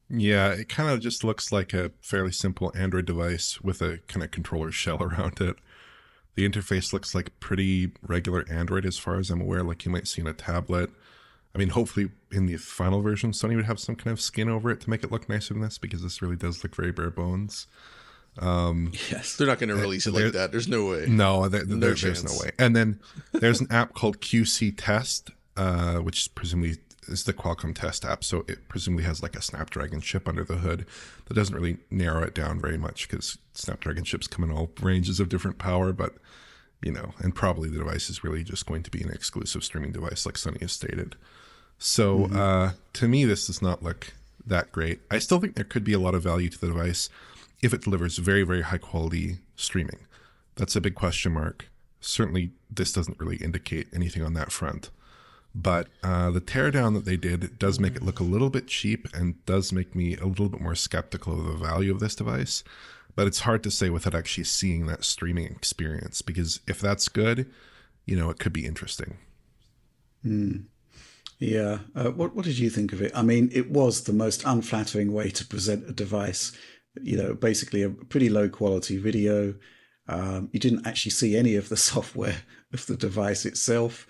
S2: Yeah, it kind of just looks like a fairly simple Android device with a kind of controller shell around it. The interface looks like pretty regular Android as far as I'm aware, like you might see in a tablet. I mean, hopefully in the final version, Sony would have some kind of skin over it to make it look nicer than this, because this really does look very bare bones.
S3: Yes, they're not going to release it like that. There's no way.
S2: No, there's no way. And then there's an app called QC Test, which presumably is the Qualcomm test app. So it presumably has like a Snapdragon chip under the hood. That doesn't really narrow it down very much, because Snapdragon chips come in all ranges of different power, but and probably the device is really just going to be an exclusive streaming device like Sony has stated. So to me, this does not look that great. I still think there could be a lot of value to the device if it delivers very, very high quality streaming. That's a big question mark. Certainly, this doesn't really indicate anything on that front. But the teardown that they did does make it look a little bit cheap and does make me a little bit more skeptical of the value of this device. But it's hard to say without actually seeing that streaming experience, because if that's good, it could be interesting.
S1: Yeah. What did you think of it? I mean, it was the most unflattering way to present a device. Basically a pretty low quality video, You didn't actually see any of the software of the device itself.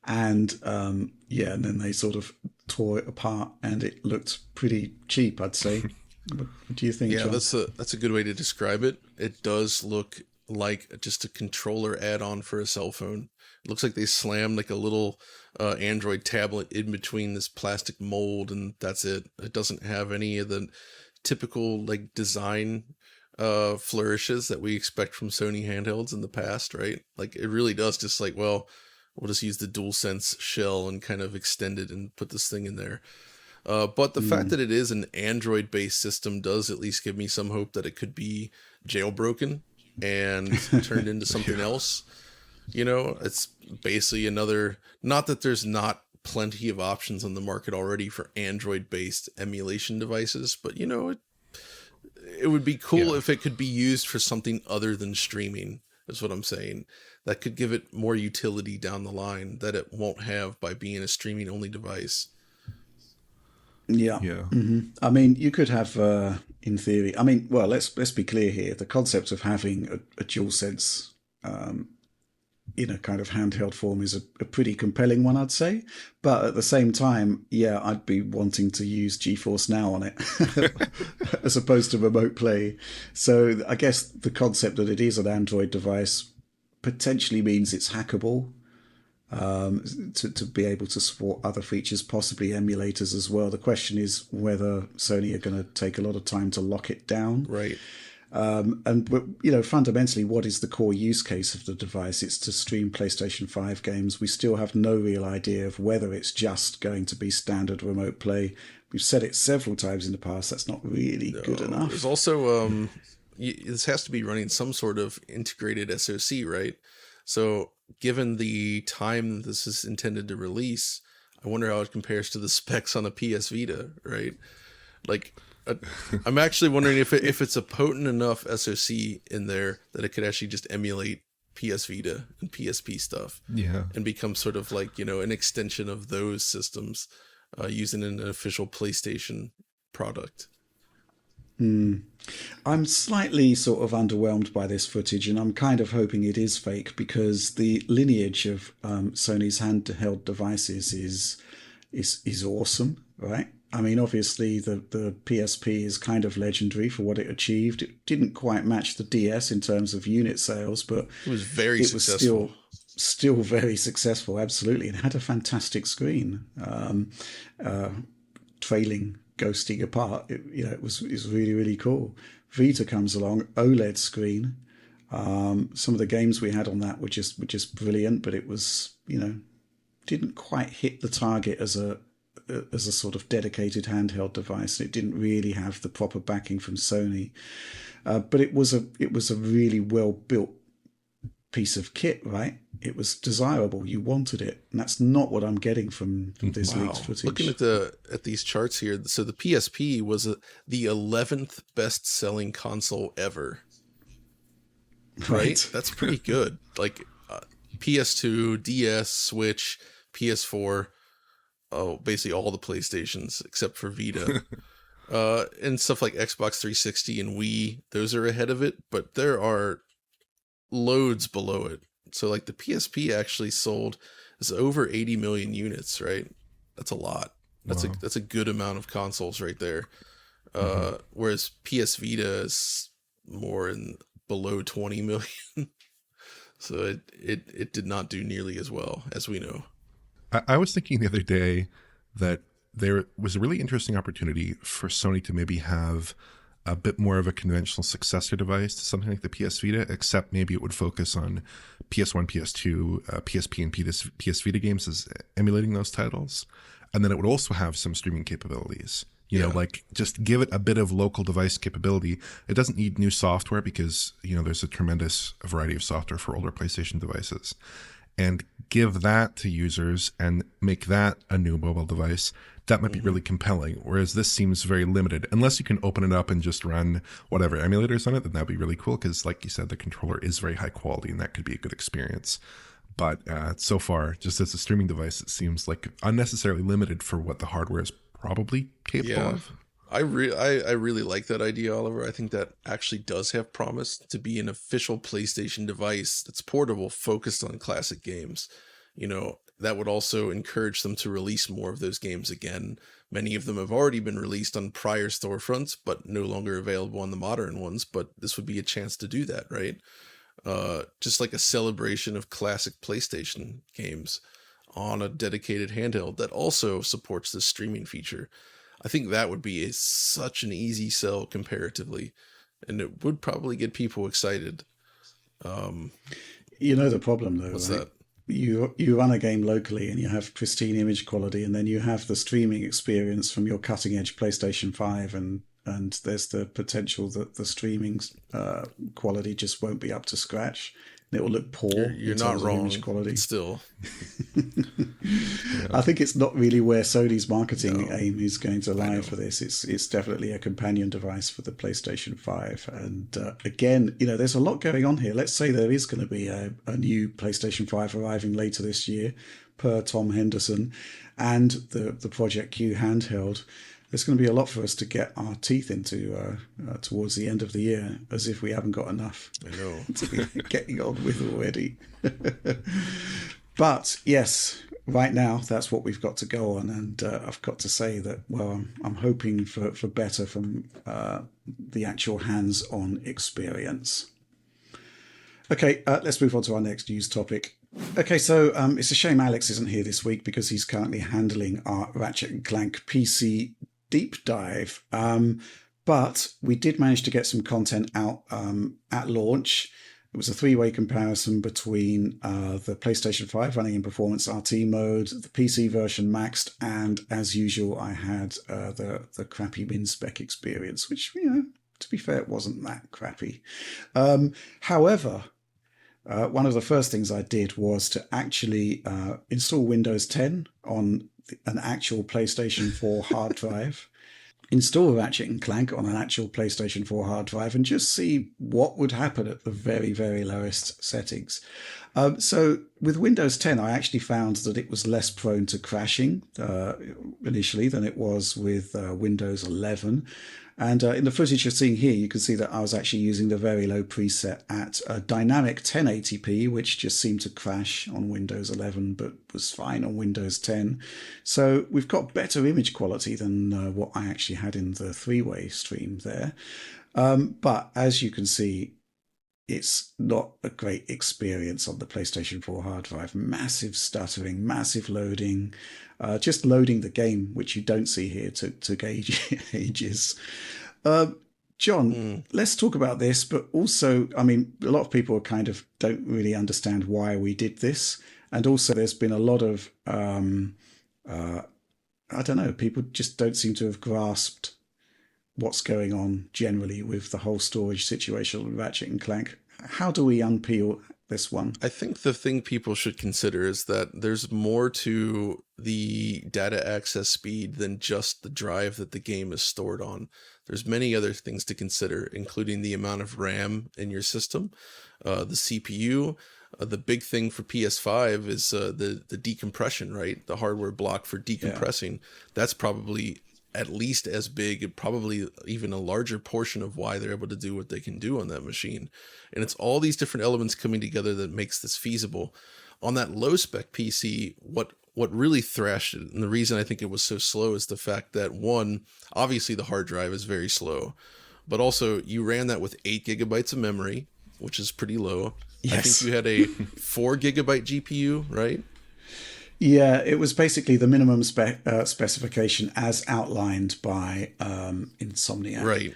S1: And and then they sort of tore it apart, and it looked pretty cheap, I'd say. What do you think,
S3: Yeah,
S1: John?
S3: that's a good way to describe it. It does look like just a controller add-on for a cell phone. It looks like they slammed like a little Android tablet in between this plastic mold, and that's it. It doesn't have any of the typical like design flourishes that we expect from Sony handhelds in the past, right? Like it really does just like, well, we'll just use the DualSense shell and kind of extend it and put this thing in there. But the fact that it is an Android-based system does at least give me some hope that it could be jailbroken and turned into something else. You know, it's basically another, not that there's not plenty of options on the market already for Android-based emulation devices, but you know, it would be cool if it could be used for something other than streaming, is what I'm saying. That could give it more utility down the line that it won't have by being a streaming-only device.
S1: Yeah. I mean, you could have, in theory. I mean, well, let's be clear here. The concept of having a DualSense in a kind of handheld form is a pretty compelling one, I'd say. But at the same time, yeah, I'd be wanting to use GeForce Now on it as opposed to Remote Play. So I guess the concept that it is an Android device potentially means it's hackable. To be able to support other features, possibly emulators as well. The question is whether Sony are going to take a lot of time to lock it down.
S3: Right.
S1: And, you know, fundamentally, what is the core use case of the device? It's to stream PlayStation 5 games. We still have no real idea of whether it's just going to be standard Remote Play. We've said it several times in the past. That's not really good enough.
S3: There's also, this has to be running some sort of integrated SoC, right? So given the time this is intended to release, I wonder how it compares to the specs on a PS Vita, right? Like, I'm actually wondering if it's a potent enough SoC in there that it could actually just emulate PS Vita and PSP stuff.
S2: Yeah.
S3: And become sort of like, you know, an extension of those systems using an official PlayStation product.
S1: I'm slightly sort of underwhelmed by this footage, and I'm kind of hoping it is fake because the lineage of Sony's handheld devices is awesome, right? I mean, obviously the PSP is kind of legendary for what it achieved. It didn't quite match the DS in terms of unit sales, but
S3: it was very successful.
S1: Still very successful, absolutely, and had a fantastic screen, trailing, ghosting apart. It was really, really cool. Vita comes along, OLED screen. Some of the games we had on that were just brilliant, but it was, didn't quite hit the target as a sort of dedicated handheld device. It didn't really have the proper backing from Sony, but it was a really well built piece of kit, right? It was desirable. You wanted it, and that's not what I'm getting from this leaked footage.
S3: Looking at these charts here, so the PSP was the 11th best-selling console ever. Right? That's pretty good. Like PS2, DS, Switch, PS4. Oh, basically all the PlayStations except for Vita. And stuff like Xbox 360 and Wii, those are ahead of it, but there are loads below it. So like the PSP actually sold is over 80 million units, right? That's a lot. That's a good amount of consoles right there. Whereas PS Vita is more in below 20 million. So it did not do nearly as well, as we know.
S2: I was thinking the other day that there was a really interesting opportunity for Sony to maybe have a bit more of a conventional successor device to something like the PS Vita, except maybe it would focus on PS1, PS2, PSP, and PS Vita games as emulating those titles. And then it would also have some streaming capabilities. You know, like just give it a bit of local device capability. It doesn't need new software because, there's a tremendous variety of software for older PlayStation devices. And give that to users and make that a new mobile device. That might be really compelling. Whereas this seems very limited. Unless you can open it up and just run whatever emulators on it, then that'd be really cool. Because like you said, the controller is very high quality and that could be a good experience. But so far, just as a streaming device, it seems like unnecessarily limited for what the hardware is probably capable of.
S3: I really like that idea, Oliver. I think that actually does have promise to be an official PlayStation device that's portable, focused on classic games. You know, that would also encourage them to release more of those games again. Many of them have already been released on prior storefronts, but no longer available on the modern ones. But this would be a chance to do that, right? Just like a celebration of classic PlayStation games on a dedicated handheld that also supports this streaming feature. I think that would be such an easy sell comparatively, and it would probably get people excited.
S1: You know the problem though,
S3: What's
S1: right?
S3: that?
S1: You run a game locally and you have pristine image quality, and then you have the streaming experience from your cutting edge PlayStation 5, and there's the potential that the streaming quality just won't be up to scratch. It will look poor
S3: You're
S1: in
S3: not
S1: terms of
S3: wrong.
S1: image quality.
S3: Still,
S1: I think it's not really where Sony's marketing
S3: No.
S1: aim is going to
S3: I
S1: lie
S3: know.
S1: for this. It's definitely a companion device for the PlayStation 5. And again, you know, there's a lot going on here. Let's say there is going to be a new PlayStation 5 arriving later this year, per Tom Henderson, and the Project Q handheld. There's going to be a lot for us to get our teeth into towards the end of the year, as if we haven't got enough
S3: I know.
S1: to be getting on with already. But yes, right now that's what we've got to go on, and I've got to say that, well, I'm hoping for better from the actual hands-on experience. Okay, let's move on to our next news topic. Okay, so it's a shame Alex isn't here this week because he's currently handling our Ratchet and Clank PC deep dive. But we did manage to get some content out at launch. It was a three-way comparison between the PlayStation 5 running in performance RT mode, the PC version maxed, and as usual, I had the crappy min spec experience, which, you know, to be fair, it wasn't that crappy. However, one of the first things I did was to actually install Windows 10 on an actual PlayStation 4 hard drive, install Ratchet and Clank on an actual PlayStation 4 hard drive, and just see what would happen at the very, very lowest settings. So with Windows 10, I actually found that it was less prone to crashing initially than it was with Windows 11. And in the footage you're seeing here, you can see that I was actually using the very low preset at a dynamic 1080p, which just seemed to crash on Windows 11, but was fine on Windows 10. So we've got better image quality than what I actually had in the three-way stream there. But as you can see, it's not a great experience on the PlayStation 4 hard drive. Massive stuttering, massive loading, just loading the game, which you don't see here, took ages. John, let's talk about this, but also, I mean, a lot of people kind of don't really understand why we did this. And also there's been a lot of, I don't know, people just don't seem to have grasped what's going on generally with the whole storage situation with Ratchet and Clank. How do we unpeel this one?
S3: I think the thing people should consider is that there's more to the data access speed than just the drive that the game is stored on. There's many other things to consider, including the amount of RAM in your system, the CPU. The big thing for PS5 is the decompression, right? The hardware block for decompressing. Yeah. That's probably at least as big and probably even a larger portion of why they're able to do what they can do on that machine. And it's all these different elements coming together that makes this feasible. On that low spec PC, what really thrashed it, and the reason I think it was so slow, is the fact that, one, obviously the hard drive is very slow, but also you ran that with 8 gigabytes of memory, which is pretty low. Yes. I think you had a 4 gigabyte GPU, right?
S1: Yeah, it was basically the minimum specification as outlined by Insomniac,
S3: right?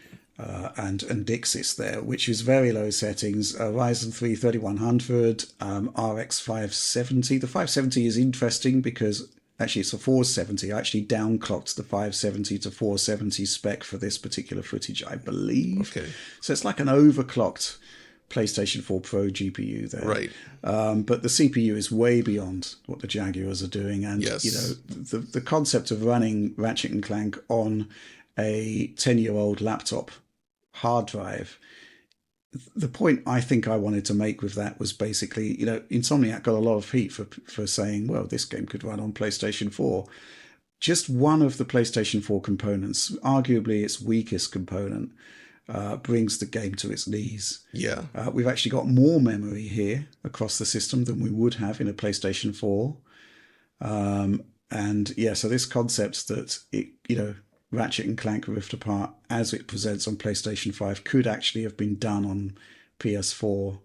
S1: And Dixis there, which is very low settings. Ryzen 3 3100, RX 570. The 570 is interesting because actually it's a 470. I actually downclocked the 570 to 470 spec for this particular footage, I believe.
S3: Okay.
S1: So it's like an overclocked PlayStation 4 Pro GPU there.
S3: Right.
S1: But the CPU is way beyond what the Jaguars are doing. And,
S3: yes.
S1: you know, the concept of running Ratchet and Clank on a 10-year-old laptop hard drive, the point I think I wanted to make with that was basically, you know, Insomniac got a lot of heat for saying, well, this game could run on PlayStation 4. just one of the PlayStation 4 components, arguably its weakest component, brings the game to its knees.
S3: Yeah.
S1: We've actually got more memory here across the system than we would have in a PlayStation 4. And yeah, so this concept that Ratchet and Clank Rift Apart, as it presents on PlayStation 5, could actually have been done on PS4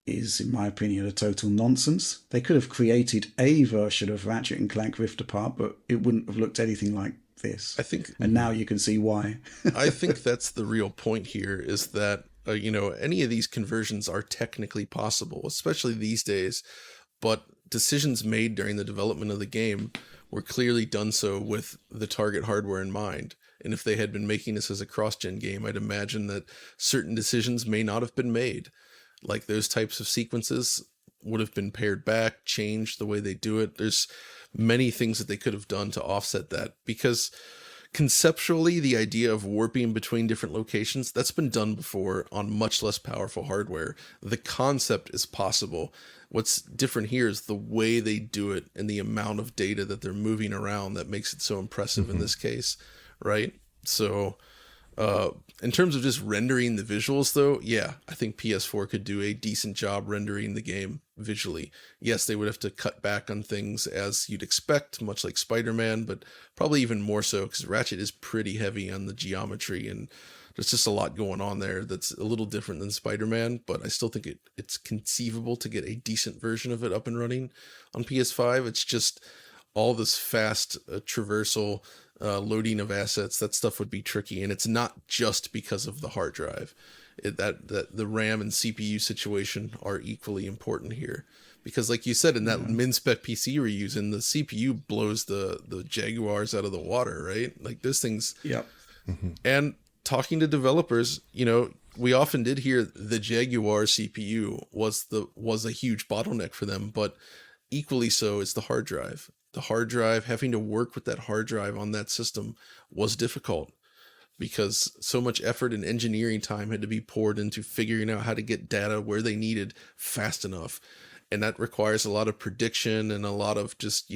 S1: is, in my opinion, a total nonsense. They could have created a version of Ratchet and Clank Rift Apart, but it wouldn't have looked anything like this.
S3: I think,
S1: and now you can see why.
S3: I think that's the real point here, is that any of these conversions are technically possible, especially these days, but decisions made during the development of the game were clearly done so with the target hardware in mind. And if they had been making this as a cross-gen game, I'd imagine that certain decisions may not have been made. Like those types of sequences would have been pared back, changed the way they do it. There's many things that they could have done to offset that, because conceptually, the idea of warping between different locations, that's been done before on much less powerful hardware. The concept is possible. What's different here is the way they do it and the amount of data that they're moving around that makes it so impressive in this case, right? So in terms of just rendering the visuals, though, yeah, I think PS4 could do a decent job rendering the game visually. Yes, they would have to cut back on things as you'd expect, much like Spider-Man, but probably even more so because Ratchet is pretty heavy on the geometry, and there's just a lot going on there that's a little different than Spider-Man, but I still think it's conceivable to get a decent version of it up and running on PS5. It's just all this fast traversal, loading of assets, that stuff would be tricky, and it's not just because of the hard drive. That the RAM and CPU situation are equally important here, because like you said, in that min-spec PC we're using, the CPU blows the Jaguars out of the water, right? Like those things.
S1: Yeah.
S3: And talking to developers, we often did hear the Jaguar CPU was a huge bottleneck for them, but equally so is the hard drive. The hard drive, having to work with that hard drive on that system was difficult, because so much effort and engineering time had to be poured into figuring out how to get data where they needed fast enough. And that requires a lot of prediction and a lot of just,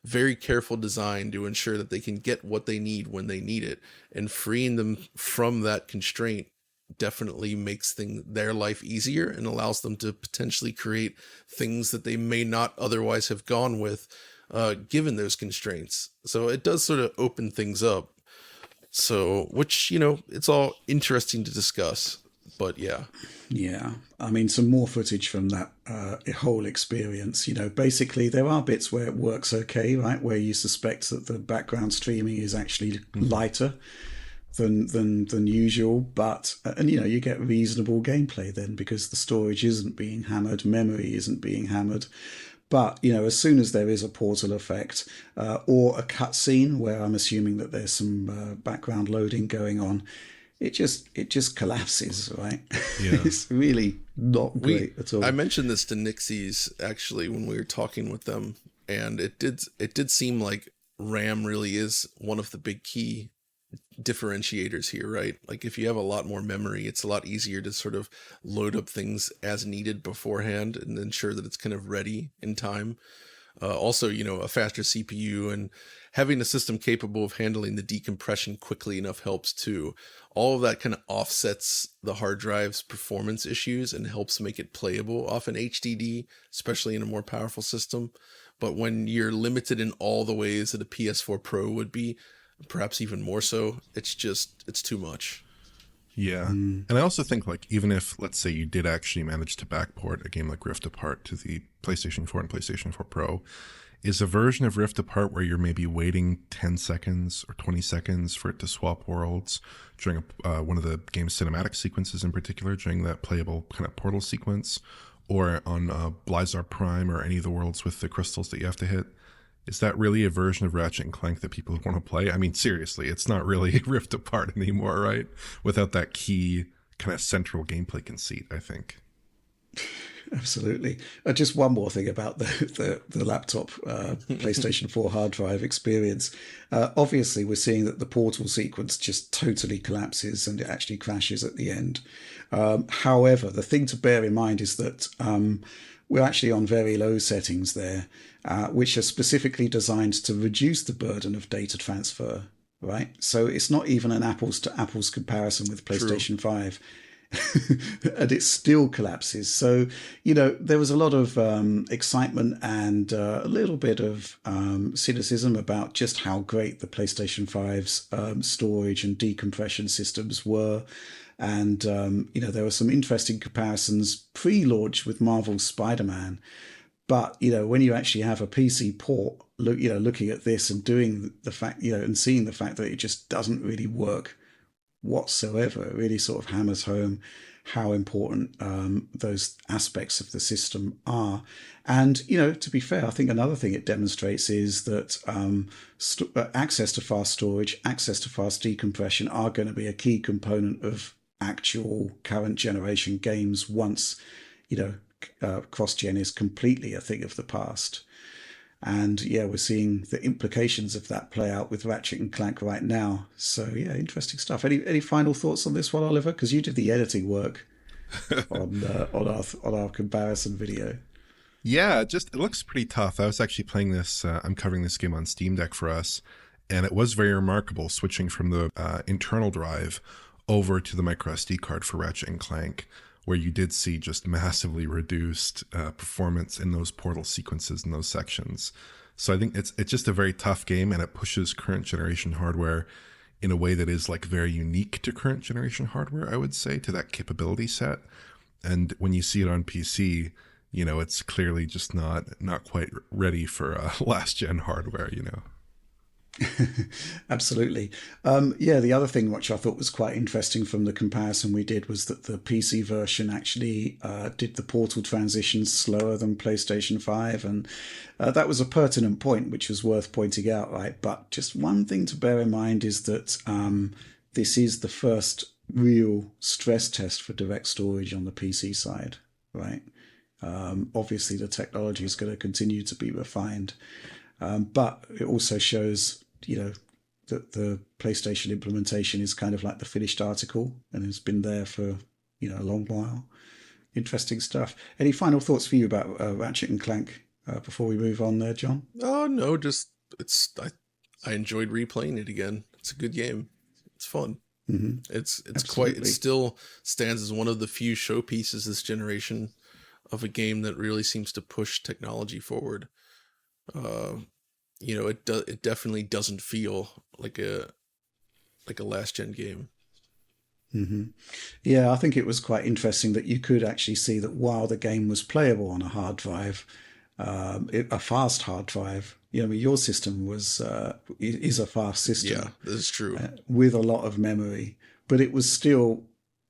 S3: very careful design to ensure that they can get what they need when they need it. And freeing them from that constraint definitely makes their life easier and allows them to potentially create things that they may not otherwise have gone with, given those constraints. So it does sort of open things up. So, which, it's all interesting to discuss, but yeah.
S1: Yeah. I mean, some more footage from that whole experience. Basically there are bits where it works okay, right? Where you suspect that the background streaming is actually lighter than usual, but you get reasonable gameplay then, because the storage isn't being hammered, memory isn't being hammered. But, as soon as there is a portal effect or a cutscene where I'm assuming that there's some background loading going on, it just collapses, right?
S2: Yeah.
S1: It's really not great at all.
S3: I mentioned this to Nixie's actually when we were talking with them, and it did seem like RAM really is one of the big key differentiators here, right? Like if you have a lot more memory, it's a lot easier to sort of load up things as needed beforehand and ensure that it's kind of ready in time. Also, a faster CPU and having a system capable of handling the decompression quickly enough helps too. All of that kind of offsets the hard drive's performance issues and helps make it playable off an HDD, especially in a more powerful system. But when you're limited in all the ways that a PS4 Pro would be, perhaps even more so, it's too much.
S2: Yeah. And I also think, like, even if, let's say, you did actually manage to backport a game like Rift Apart to the PlayStation 4 and PlayStation 4 Pro, is a version of Rift Apart where you're maybe waiting 10 seconds or 20 seconds for it to swap worlds during one of the game's cinematic sequences in particular, during that playable kind of portal sequence, or on Blizar Prime or any of the worlds with the crystals that you have to hit. Is that really a version of Ratchet and Clank that people want to play? I mean, seriously, it's not really Rift Apart anymore, right? Without that key kind of central gameplay conceit, I think.
S1: Absolutely. Just one more thing about the laptop PlayStation 4 hard drive experience. Obviously, we're seeing that the portal sequence just totally collapses and it actually crashes at the end. However, the thing to bear in mind is that we're actually on very low settings there, which are specifically designed to reduce the burden of data transfer, right? So it's not even an apples to apples comparison with PlayStation 5. And it still collapses. So, there was a lot of excitement and a little bit of cynicism about just how great the PlayStation 5's storage and decompression systems were. And, there were some interesting comparisons pre-launch with Marvel's Spider-Man. But, when you actually have a PC port, looking at this and doing the fact, and seeing the fact that it just doesn't really work whatsoever, it really sort of hammers home how important those aspects of the system are. And, to be fair, I think another thing it demonstrates is that access to fast storage, access to fast decompression are going to be a key component of actual current generation games once, cross-gen is completely a thing of the past. And yeah, we're seeing the implications of that play out with Ratchet and Clank right now. So yeah, interesting stuff. Any final thoughts on this one, Oliver? Because you did the editing work on our comparison video.
S2: Yeah, it looks pretty tough. I was actually playing this. I'm covering this game on Steam Deck for us, and it was very remarkable switching from the internal drive over to the micro SD card for Ratchet and Clank, where you did see just massively reduced performance in those portal sequences in those sections. So I think it's just a very tough game, and it pushes current generation hardware in a way that is like very unique to current generation hardware, I would say, to that capability set. And when you see it on PC, it's clearly just not quite ready for last gen hardware,
S1: Absolutely. The other thing which I thought was quite interesting from the comparison we did was that the PC version actually did the portal transitions slower than PlayStation 5, and that was a pertinent point which was worth pointing out, right? But just one thing to bear in mind is that this is the first real stress test for direct storage on the PC side, right? Obviously the technology is going to continue to be refined. But it also shows, that the PlayStation implementation is kind of like the finished article and has been there for, a long while. Interesting stuff. Any final thoughts for you about Ratchet and Clank before we move on there, John?
S3: Oh, no, just I enjoyed replaying it again. It's a good game. It's fun.
S1: Mm-hmm.
S3: It still stands as one of the few showpieces this generation of a game that really seems to push technology forward. It definitely doesn't feel like a last gen game.
S1: Mm-hmm. Yeah, I think it was quite interesting that you could actually see that while the game was playable on a hard drive, a fast hard drive, your system is a fast system.
S3: Yeah, that is true.
S1: With a lot of memory, but it was still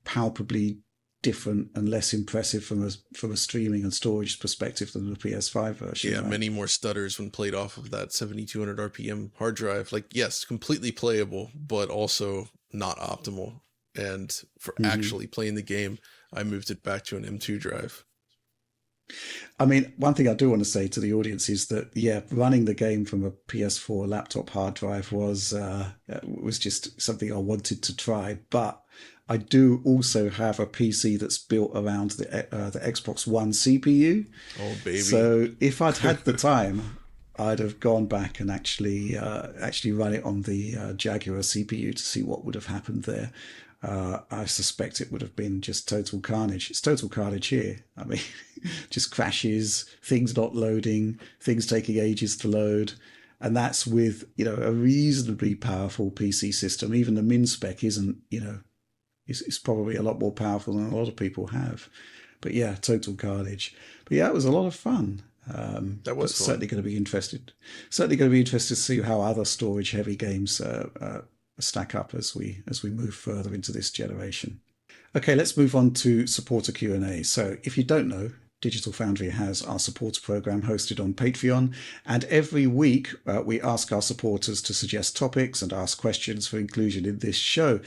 S1: palpably different and less impressive from a streaming and storage perspective than the PS5 version.
S3: Yeah,
S1: right?
S3: Many more stutters when played off of that 7200 RPM hard drive. Like, yes, completely playable, but also not optimal. And for actually playing the game, I moved it back to an M2 drive.
S1: I mean, one thing I do want to say to the audience is that, running the game from a PS4 laptop hard drive was just something I wanted to try, but I do also have a PC that's built around the Xbox One CPU.
S3: Oh, baby. So
S1: if I'd had the time, I'd have gone back and actually run it on the Jaguar CPU to see what would have happened there. I suspect it would have been just total carnage. It's total carnage here. I mean, just crashes, things not loading, things taking ages to load. And that's with, a reasonably powerful PC system. Even the min spec isn't, it's probably a lot more powerful than a lot of people have. But yeah, total carnage. But yeah, it was a lot of fun.
S3: That was fun.
S1: Certainly going to be interested. Certainly going to be interested to see how other storage-heavy games stack up as we move further into this generation. Okay, let's move on to supporter Q&A. So if you don't know, Digital Foundry has our supporter program hosted on Patreon, and every week we ask our supporters to suggest topics and ask questions for inclusion in this show.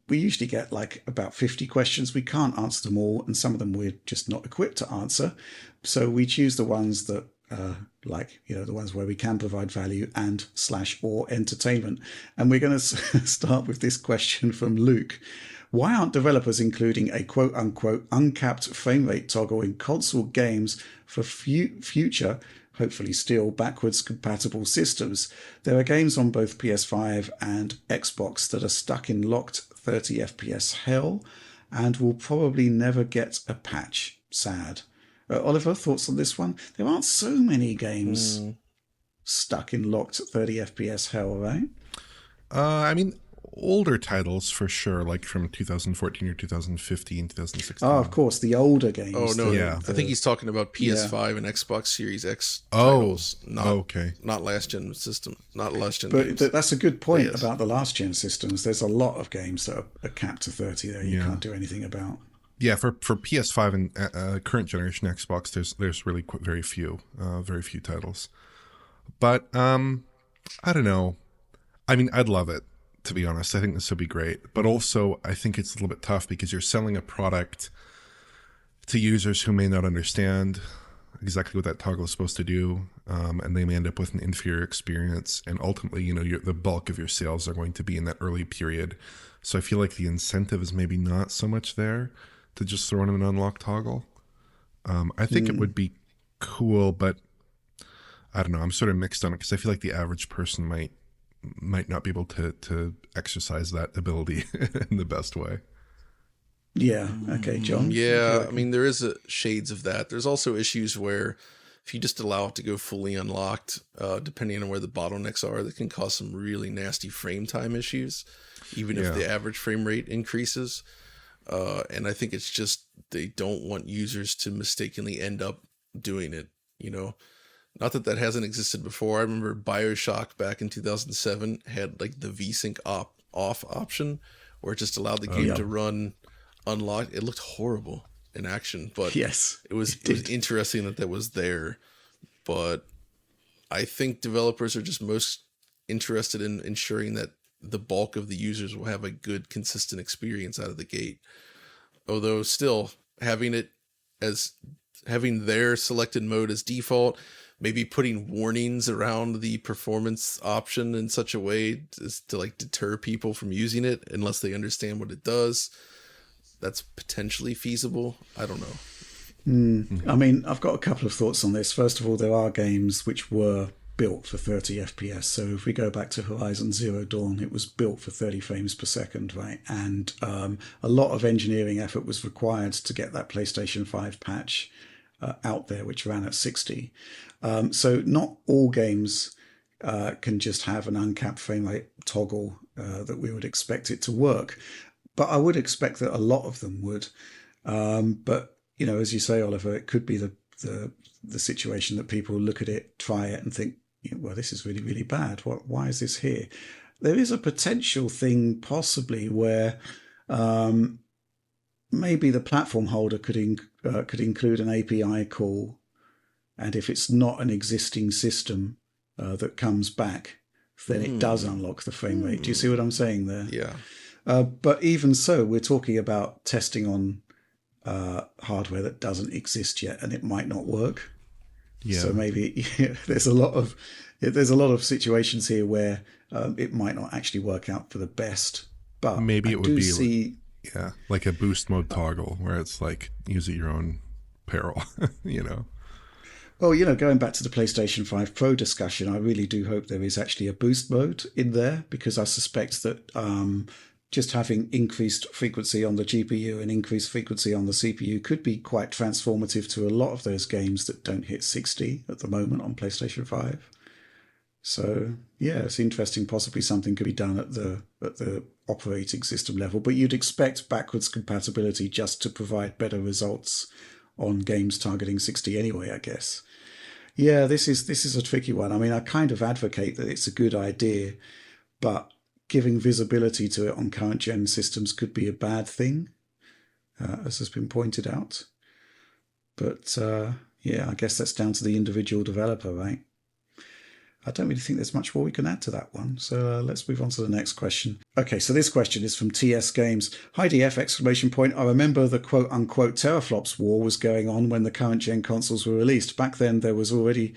S1: We usually get about 50 questions. We can't answer them all, and some of them we're just not equipped to answer. So we choose the ones that the ones where we can provide value and/or entertainment. And we're going to start with this question from Luke. Why aren't developers including a quote-unquote uncapped frame rate toggle in console games for future, hopefully still, backwards compatible systems? There are games on both PS5 and Xbox that are stuck in locked 30 FPS hell and will probably never get a patch. Sad. Oliver, thoughts on this one? There aren't so many games stuck in locked 30 FPS hell, right?
S2: I mean, older titles for sure, like from 2014 or 2015, 2016.
S1: Oh, of course, the older games.
S3: Oh, no.
S2: Yeah.
S3: I think he's talking about PS5 and Xbox Series X titles. Not last gen system. Not last gen games.
S1: But that's a good point about the last gen systems. There's a lot of games that are capped to 30 there you can't do anything about.
S2: Yeah, for PS5 and current generation Xbox, there's really very few titles. But I don't know. I mean, I'd love it, to be honest. I think this would be great. But also, I think it's a little bit tough because you're selling a product to users who may not understand exactly what that toggle is supposed to do, and they may end up with an inferior experience. And ultimately, the bulk of your sales are going to be in that early period. So I feel like the incentive is maybe not so much there to just throw in an unlock toggle. I think it would be cool, but I don't know. I'm sort of mixed on it because I feel like the average person might not be able to exercise that ability in the best way.
S1: Yeah. Okay, John.
S3: Yeah, I mean, there is shades of that. There's also issues where if you just allow it to go fully unlocked, depending on where the bottlenecks are, that can cause some really nasty frame time issues, even if the average frame rate increases. And I think it's just they don't want users to mistakenly end up doing it, Not that hasn't existed before. I remember BioShock back in 2007 had like the VSync off option where it just allowed the game to run unlocked. It looked horrible in action, but
S1: yes,
S3: it was interesting that was there. But I think developers are just most interested in ensuring that the bulk of the users will have a good, consistent experience out of the gate. Although still having their selected mode as default, maybe putting warnings around the performance option in such a way as to like deter people from using it unless they understand what it does. That's potentially feasible. I don't know.
S1: I mean, I've got a couple of thoughts on this. First of all, there are games which were built for 30 FPS. So if we go back to Horizon Zero Dawn, it was built for 30 frames per second, right? And a lot of engineering effort was required to get that PlayStation 5 patch out there, which ran at 60. So not all games can just have an uncapped frame rate toggle that we would expect it to work. But I would expect that a lot of them would. But, as you say, Oliver, it could be the situation that people look at it, try it and think, well, this is really, really bad. Why is this here? There is a potential thing possibly where maybe the platform holder could include an API call, and if it's not an existing system that comes back, then it does unlock the frame rate. Do you see what I'm saying there?
S3: Yeah.
S1: But even so, we're talking about testing on hardware that doesn't exist yet, and it might not work. Yeah. So maybe there's a lot of situations here where it might not actually work out for the best. But
S2: maybe it would be like a boost mode toggle where it's like use at your own peril,
S1: Well, going back to the PlayStation 5 Pro discussion, I really do hope there is actually a boost mode in there, because I suspect that just having increased frequency on the GPU and increased frequency on the CPU could be quite transformative to a lot of those games that don't hit 60 at the moment on PlayStation 5. So, yeah, it's interesting. Possibly something could be done at the operating system level, but you'd expect backwards compatibility just to provide better results on games targeting 60 anyway, I guess. Yeah, this is a tricky one. I mean, I kind of advocate that it's a good idea, but giving visibility to it on current gen systems could be a bad thing, as has been pointed out. But I guess that's down to the individual developer, right? I don't really think there's much more we can add to that one. So let's move on to the next question. Okay, so this question is from TS Games. Hi DF! I remember the quote-unquote teraflops war was going on when the current gen consoles were released. Back then, there was already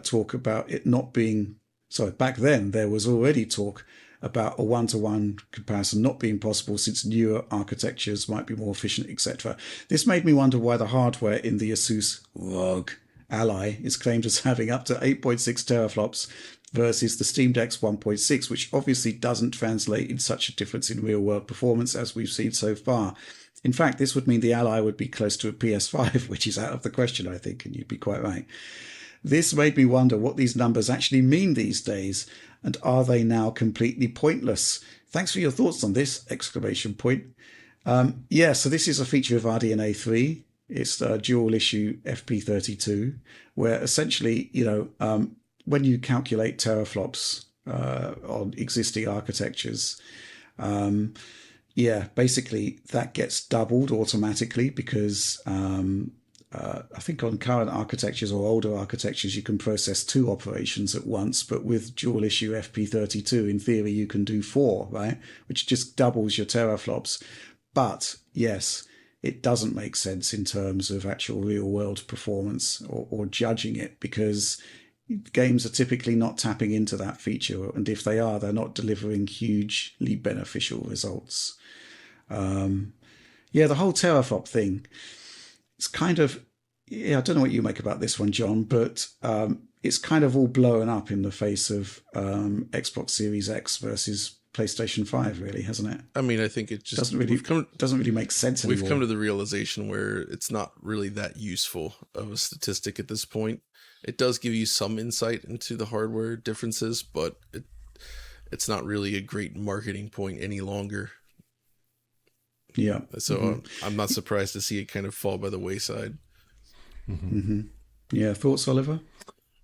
S1: talk about it not being... Sorry, back then, there was already talk about a one-to-one comparison not being possible since newer architectures might be more efficient, etc. This made me wonder why the hardware in the Asus ROG Ally is claimed as having up to 8.6 teraflops versus the Steam Deck's 1.6, which obviously doesn't translate in such a difference in real-world performance as we've seen so far. In fact, this would mean the Ally would be close to a PS5, which is out of the question, I think, and you'd be quite right. This made me wonder what these numbers actually mean these days, and are they now completely pointless? Thanks for your thoughts on this! Exclamation point. Yeah, so this is a feature of RDNA 3. It's a dual issue FP32, where essentially, when you calculate teraflops on existing architectures, basically that gets doubled automatically because I think on current architectures or older architectures, you can process 2 operations at once, but with dual issue FP32, in theory, you can do 4, right? Which just doubles your teraflops. But yes, it doesn't make sense in terms of actual real world performance or judging it, because games are typically not tapping into that feature. And if they are, they're not delivering hugely beneficial results. The whole teraflop thing, it's kind of, I don't know what you make about this one, John, but it's kind of all blown up in the face of Xbox Series X versus PlayStation 5, really, hasn't it?
S3: I mean, I think it just
S1: doesn't really make sense anymore.
S3: We've come to the realization where it's not really that useful of a statistic at this point. It does give you some insight into the hardware differences, but it's not really a great marketing point any longer.
S1: Yeah.
S3: So I'm not surprised to see it kind of fall by the wayside.
S1: Yeah. Thoughts, Oliver?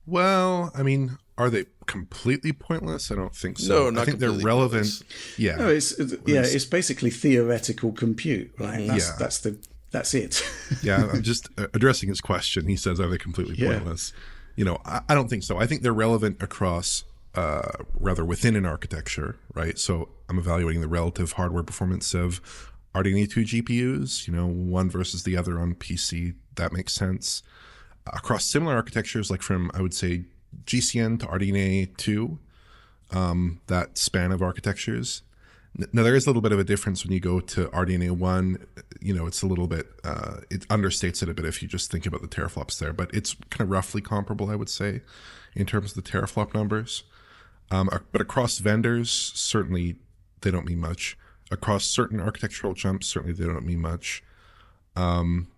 S2: Well, I mean, are they completely pointless? I don't think so.
S3: No, not
S2: I think they're relevant.
S3: Pointless.
S2: Yeah.
S1: No, it's basically theoretical compute, right? That's it.
S2: Yeah, I'm just addressing his question. He says, are they completely pointless? I don't think so. I think they're relevant across, rather within an architecture, right? So I'm evaluating the relative hardware performance of RDNA 2 GPUs, one versus the other on PC. That makes sense. Across similar architectures, like from, I would say, GCN to RDNA 2, that span of architectures. Now, there is a little bit of a difference when you go to RDNA 1. It's a little bit, it understates it a bit if you just think about the teraflops there, but it's kind of roughly comparable, I would say, in terms of the teraflop numbers. But across vendors, certainly they don't mean much. Across certain architectural jumps, certainly they don't mean much.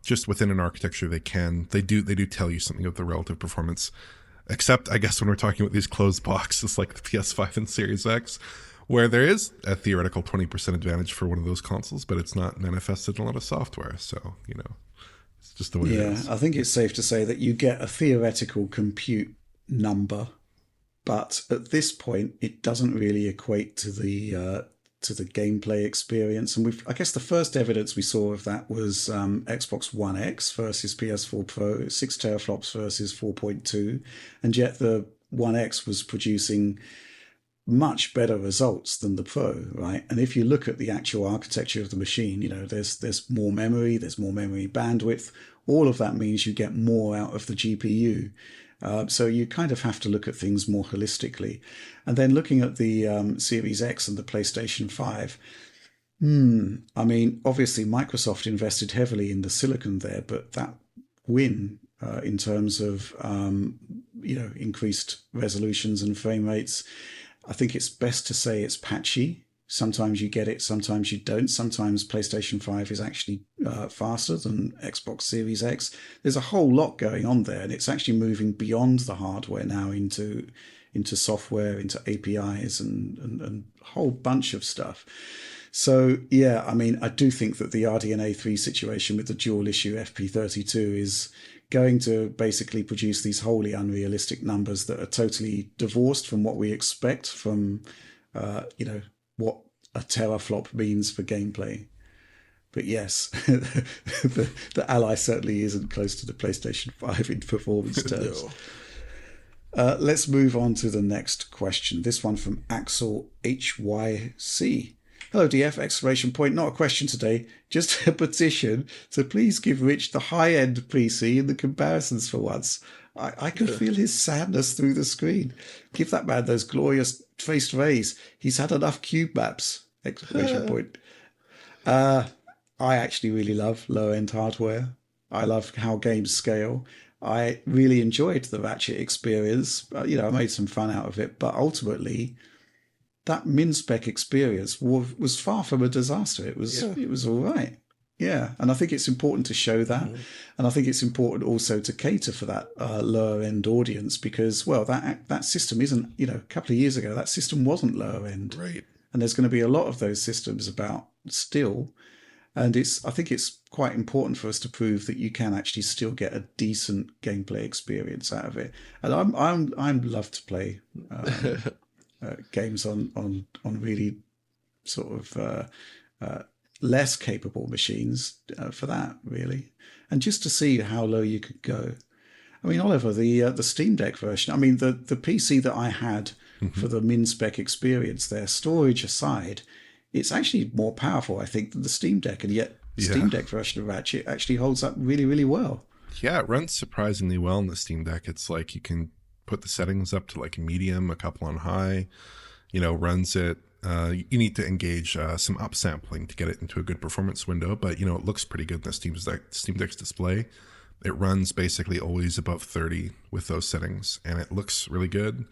S2: Just within an architecture, they do tell you something of the relative performance. Except, I guess, when we're talking about these closed boxes like the PS5 and Series X, where there is a theoretical 20% advantage for one of those consoles, but it's not manifested in a lot of software. So, it's just the way it is.
S1: I think it's safe to say that you get a theoretical compute number, but at this point, it doesn't really equate to the gameplay experience. And I guess the first evidence we saw of that was Xbox One X versus PS4 Pro, 6 teraflops versus 4.2, and yet the One X was producing much better results than the Pro, right? And if you look at the actual architecture of the machine, there's more memory, there's more memory bandwidth. All of that means you get more out of the GPU. So you kind of have to look at things more holistically. And then looking at the Series X and the PlayStation 5, I mean, obviously Microsoft invested heavily in the silicon there, but that win in terms of, increased resolutions and frame rates, I think it's best to say it's patchy. Sometimes you get it, sometimes you don't. Sometimes PlayStation 5 is actually faster than Xbox Series X. There's a whole lot going on there, and it's actually moving beyond the hardware now into software, into APIs, and a whole bunch of stuff. So, yeah, I mean, I do think that the RDNA 3 situation with the dual issue FP32 is going to basically produce these wholly unrealistic numbers that are totally divorced from what we expect from, what a teraflop means for gameplay. But yes, the Ally certainly isn't close to the PlayStation 5 in performance terms. No. Let's move on to the next question. This one from Axel HYC. Hello, DF, exclamation point. Not a question today, just a petition to please give Rich the high-end PC in the comparisons for once. I could feel his sadness through the screen. Give that man those glorious faced rays. He's had enough cube maps! Exclamation point. I actually really love low-end hardware. I love how games scale. I really enjoyed the Ratchet experience. I made some fun out of it, but ultimately, that min-spec experience was far from a disaster. It was all right. Yeah, and I think it's important to show that, and I think it's important also to cater for that lower end audience because, well, that system isn't. A couple of years ago, that system wasn't lower end,
S3: Right.
S1: and there's going to be a lot of those systems about still, and I think it's quite important for us to prove that you can actually still get a decent gameplay experience out of it, and I'm love to play games on really sort of. Less capable machines for that, really, and just to see how low you could go. I mean, Oliver, the Steam Deck version. I mean, the PC that I had for the min spec experience, there, storage aside, it's actually more powerful, I think, than the Steam Deck, and yet the Steam Deck version of Ratchet actually holds up really, really well.
S2: Yeah, it runs surprisingly well in the Steam Deck. It's like you can put the settings up to like medium, a couple on high. Runs it. You need to engage some upsampling to get it into a good performance window, but it looks pretty good in the Steam Deck's display. It runs basically always above 30 with those settings, and it looks really good.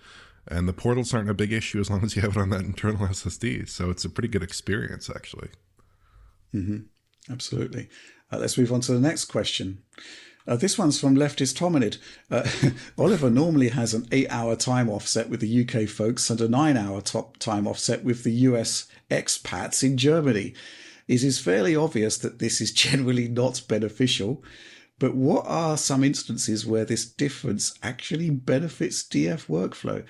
S2: And the portals aren't a big issue as long as you have it on that internal SSD, so it's a pretty good experience, actually.
S1: Absolutely. Let's move on to the next question. This one's from Leftist Hominid. Oliver normally has an 8-hour time offset with the UK folks and a 9-hour time offset with the US expats in Germany. It is fairly obvious that this is generally not beneficial, but what are some instances where this difference actually benefits DF workflow?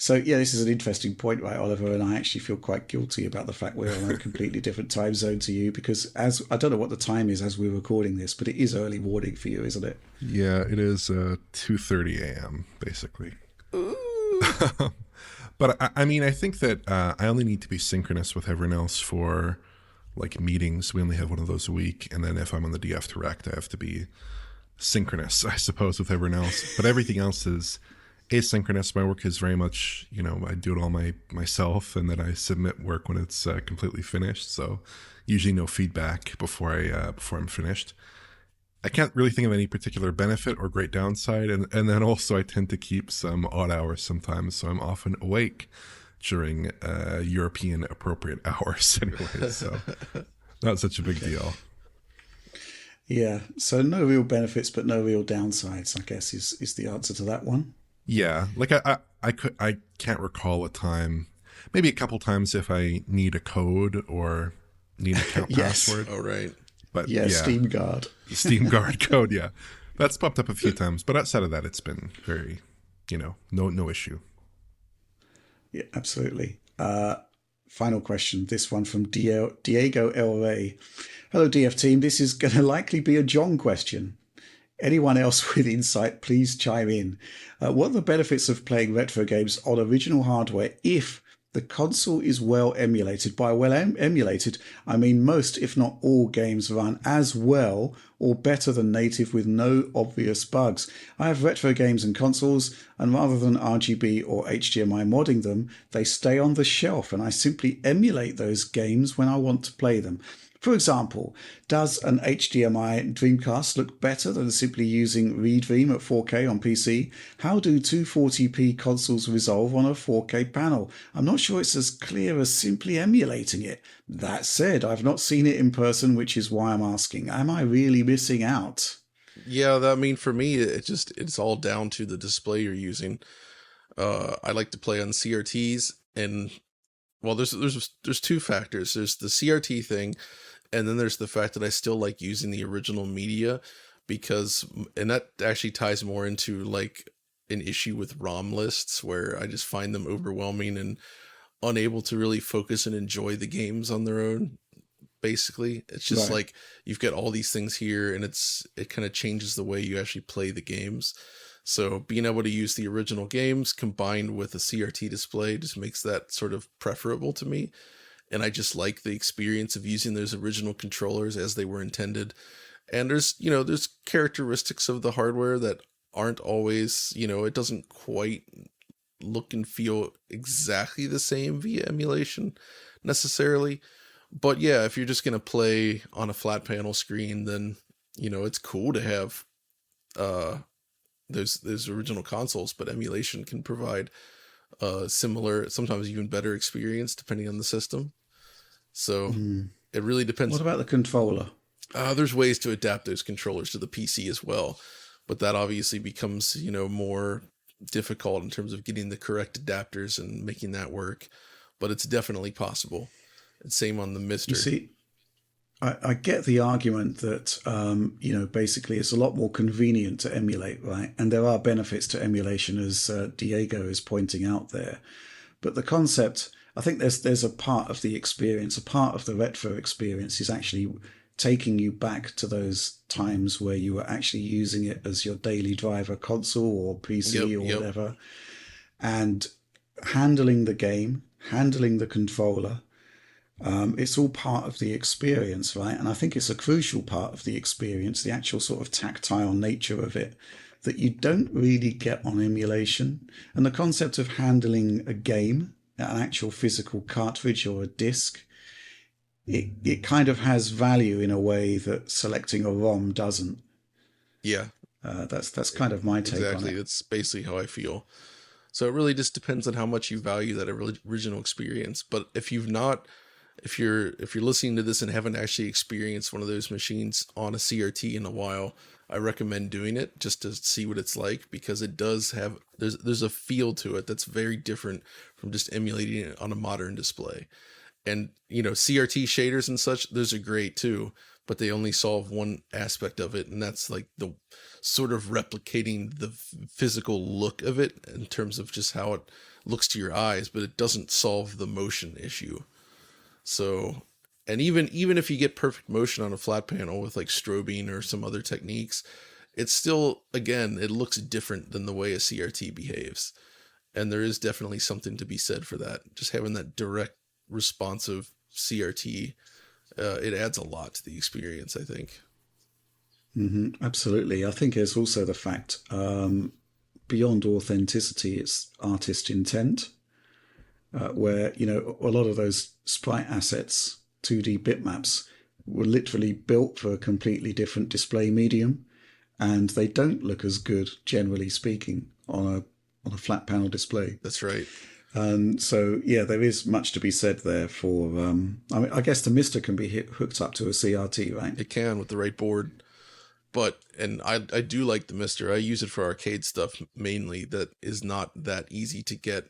S1: So, yeah, this is an interesting point, right, Oliver? And I actually feel quite guilty about the fact we're on a completely different time zone to you because I don't know what the time is as we're recording this, but it is early morning for you, isn't it?
S2: Yeah, it is 2:30 a.m., basically. But I mean, I think that I only need to be synchronous with everyone else for like meetings. We only have one of those a week. And then if I'm on the DF Direct, I have to be synchronous, I suppose, with everyone else. But everything else is asynchronous. My work is very much, I do it all myself, and then I submit work when it's completely finished. So usually no feedback before I'm finished. I can't really think of any particular benefit or great downside, and then also I tend to keep some odd hours sometimes, so I'm often awake during European appropriate hours anyway. So not such a big deal.
S1: Yeah, so no real benefits, but no real downsides, I guess, is the answer to that one.
S2: Yeah, like I can't recall a time, maybe a couple times if I need a code or need an account password.
S3: Oh, right.
S2: But
S1: yeah, Steam Guard.
S2: Steam Guard code, yeah. That's popped up a few times, but outside of that, it's been very, no issue.
S1: Yeah, absolutely. Final question. This one from Diego El Rey. Hello, DF team. This is going to likely be a John question. Anyone else with insight, please chime in. What are the benefits of playing retro games on original hardware if the console is well emulated? By well emulated, I mean most, if not all, games run as well or better than native with no obvious bugs. I have retro games and consoles, and rather than RGB or HDMI modding them, they stay on the shelf, and I simply emulate those games when I want to play them. For example, does an HDMI Dreamcast look better than simply using ReDream at 4K on PC? How do 240p consoles resolve on a 4K panel? I'm not sure it's as clear as simply emulating it. That said, I've not seen it in person, which is why I'm asking, am I really missing out?
S3: Yeah, I mean, for me, it's all down to the display you're using. I like to play on CRTs, and well, there's two factors. There's the CRT thing, and then there's the fact that I still like using the original media and that actually ties more into like an issue with ROM lists where I just find them overwhelming and unable to really focus and enjoy the games on their own. Basically, it's just like you've got all these things here, and it kind of changes the way you actually play the games. So being able to use the original games combined with a CRT display just makes that sort of preferable to me. And I just like the experience of using those original controllers as they were intended. And there's characteristics of the hardware that aren't always, it doesn't quite look and feel exactly the same via emulation necessarily. But yeah, if you're just going to play on a flat panel screen, then, it's cool to have those original consoles, but emulation can provide a similar, sometimes even better experience depending on the system. So it really depends.
S1: What about the controller?
S3: There's ways to adapt those controllers to the PC as well, but that obviously becomes, more difficult in terms of getting the correct adapters and making that work. But it's definitely possible. And same on the Mister.
S1: You see, I get the argument that, basically it's a lot more convenient to emulate, right? And there are benefits to emulation, as Diego is pointing out there. But the concept, I think there's a part of the experience, a part of the retro experience is actually taking you back to those times where you were actually using it as your daily driver console or PC or whatever, and handling the game, handling the controller. It's all part of the experience, right? And I think it's a crucial part of the experience, the actual sort of tactile nature of it, that you don't really get on emulation. And the concept of handling a game, an actual physical cartridge or a disc, it kind of has value in a way that selecting a ROM doesn't.
S3: Yeah.
S1: That's kind of my take on it.
S3: Exactly. That's basically how I feel. So it really just depends on how much you value that original experience. But if you're listening to this and haven't actually experienced one of those machines on a CRT in a while, I recommend doing it just to see what it's like, because it does have, there's a feel to it that's very different from just emulating it on a modern display. And, CRT shaders and such, those are great too, but they only solve one aspect of it. And that's like the sort of replicating the physical look of it in terms of just how it looks to your eyes, but it doesn't solve the motion issue. So, and even if you get perfect motion on a flat panel with like strobing or some other techniques, it's still, again, it looks different than the way a CRT behaves. And there is definitely something to be said for that. Just having that direct responsive CRT, it adds a lot to the experience, I think.
S1: Mm-hmm, absolutely. I think there's also the fact, beyond authenticity, it's artist intent, where, a lot of those sprite assets, 2D bitmaps, were literally built for a completely different display medium, and they don't look as good, generally speaking, on a flat panel display.
S3: That's right.
S1: And so, yeah, there is much to be said there for, I guess the Mister can be hooked up to a CRT, right?
S3: It can with the right board. And I do like the Mister. I use it for arcade stuff mainly. That is not that easy to get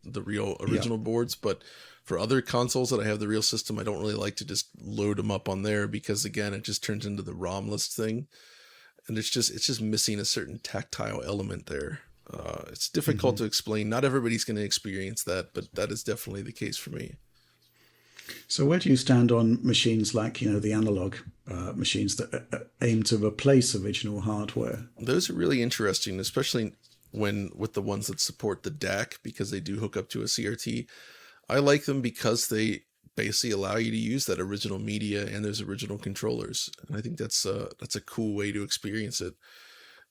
S3: the real original boards. But for other consoles that I have the real system, I don't really like to just load them up on there, because again, it just turns into the ROM list thing. And it's just missing a certain tactile element there. It's difficult to explain. Not everybody's going to experience that, but that is definitely the case for me.
S1: So where do you stand on machines like, the analog machines that aim to replace original hardware?
S3: Those are really interesting, especially with the ones that support the DAC, because they do hook up to a CRT. I like them because they basically allow you to use that original media and those original controllers. And I think that's a cool way to experience it.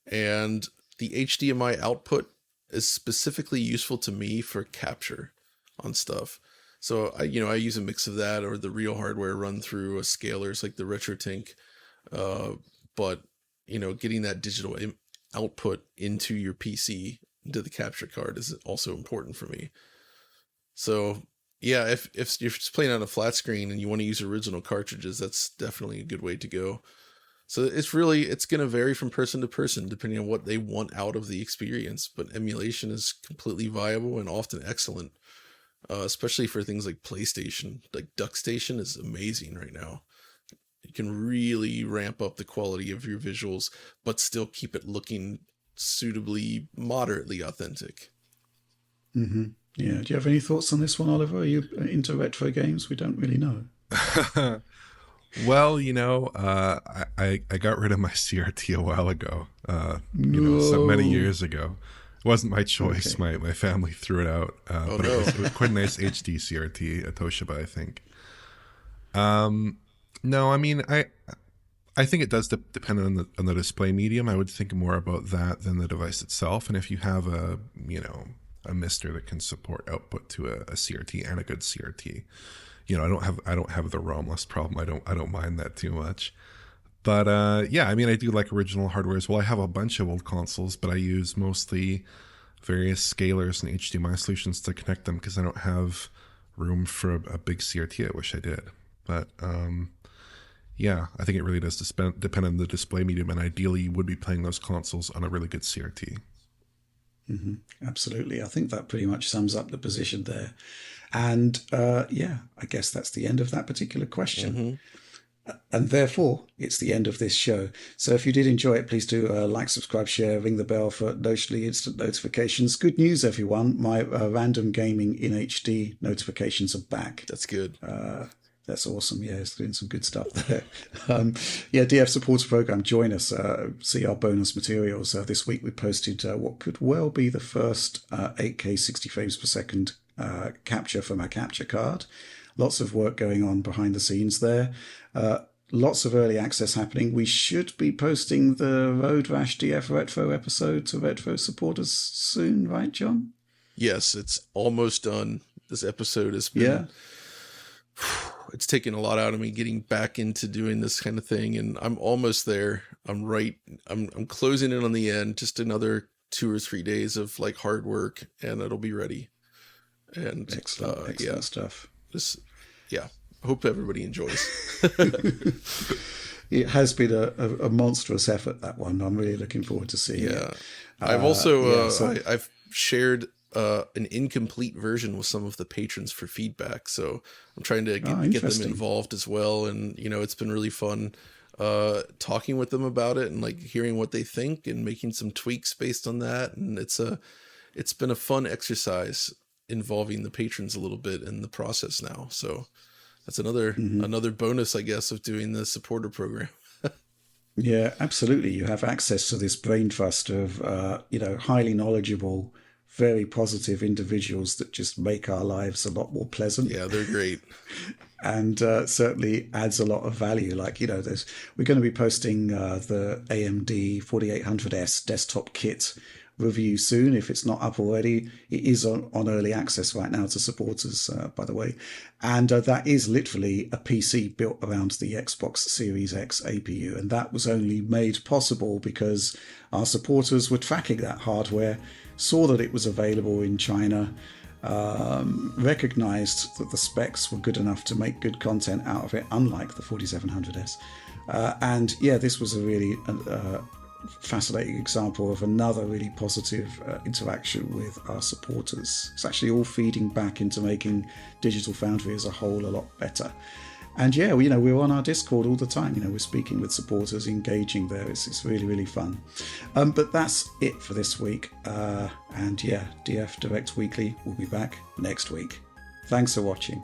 S3: And the HDMI output is specifically useful to me for capture on stuff. So I use a mix of that or the real hardware run through scalers like the RetroTink. But getting that digital output into your PC, into the capture card, is also important for me. So yeah, if you're just playing on a flat screen and you want to use original cartridges, that's definitely a good way to go. So it's going to vary from person to person depending on what they want out of the experience. But emulation is completely viable and often excellent, especially for things like PlayStation. Like DuckStation is amazing right now. You can really ramp up the quality of your visuals, but still keep it looking suitably, moderately authentic.
S1: Mm-hmm. Yeah. Do you have any thoughts on this one, Oliver? Are you into retro games? We don't really know.
S2: Well, I got rid of my CRT a while ago, so many years ago. It wasn't my choice. Okay. My family threw it out, but it was quite a nice HD CRT, a Toshiba, I think. No, I mean, I think it does depend on the display medium. I would think more about that than the device itself. And if you have a mister that can support output to a CRT and a good CRT, I don't have the ROM-less problem. I don't mind that too much. But yeah, I mean, I do like original hardware as well. I have a bunch of old consoles, but I use mostly various scalers and HDMI solutions to connect them because I don't have room for a big CRT. I wish I did, but yeah, I think it really does depend on the display medium, and ideally you would be playing those consoles on a really good CRT.
S1: Mm-hmm. Absolutely. I think that pretty much sums up the position there. And yeah, I guess that's the end of that particular question.
S3: Mm-hmm.
S1: And therefore, it's the end of this show. So if you did enjoy it, please do like, subscribe, share, ring the bell for notionally instant notifications. Good news, everyone. My random gaming in HD notifications are back.
S3: That's good.
S1: That's awesome. Yeah, it's doing some good stuff there. Yeah, DF Supporter Program, join us. See our bonus materials. This week we posted what could well be the first 8K 60 frames per second capture from our capture card. Lots of work going on behind the scenes there. Lots of early access happening. We should be posting the Road Rash DF Retro episode to Retro supporters soon, right, John?
S3: Yes, it's almost done. This episode has been... It's taken a lot out of me getting back into doing this kind of thing, and I'm almost there. I'm closing in on the end. Just another 2 or 3 days of like hard work, and it'll be ready. And
S1: excellent stuff.
S3: Hope everybody enjoys.
S1: It has been a monstrous effort, that one. I'm really looking forward to seeing it.
S3: I've also I've shared an incomplete version with some of the patrons for feedback, so I'm trying to get them involved as well. And it's been really fun talking with them about it and like hearing what they think and making some tweaks based on that. And it's been a fun exercise involving the patrons a little bit in the process now. So that's another bonus, I guess, of doing the supporter program.
S1: Yeah, absolutely. You have access to this brain trust of highly knowledgeable, very positive individuals that just make our lives a lot more pleasant.
S3: Yeah, they're great.
S1: And certainly adds a lot of value. Like, we're going to be posting the AMD 4800S desktop kit review soon. If it's not up already, it is on early access right now to supporters, by the way. And that is literally a PC built around the Xbox Series X APU. And that was only made possible because our supporters were tracking that hardware, saw that it was available in China, recognized that the specs were good enough to make good content out of it, unlike the 4700S. And yeah, this was a really fascinating example of another really positive interaction with our supporters. It's actually all feeding back into making Digital Foundry as a whole a lot better. And yeah, we're on our Discord all the time. We're speaking with supporters, engaging there. It's really, really fun. But that's it for this week. And yeah, DF Direct Weekly will be back next week. Thanks for watching.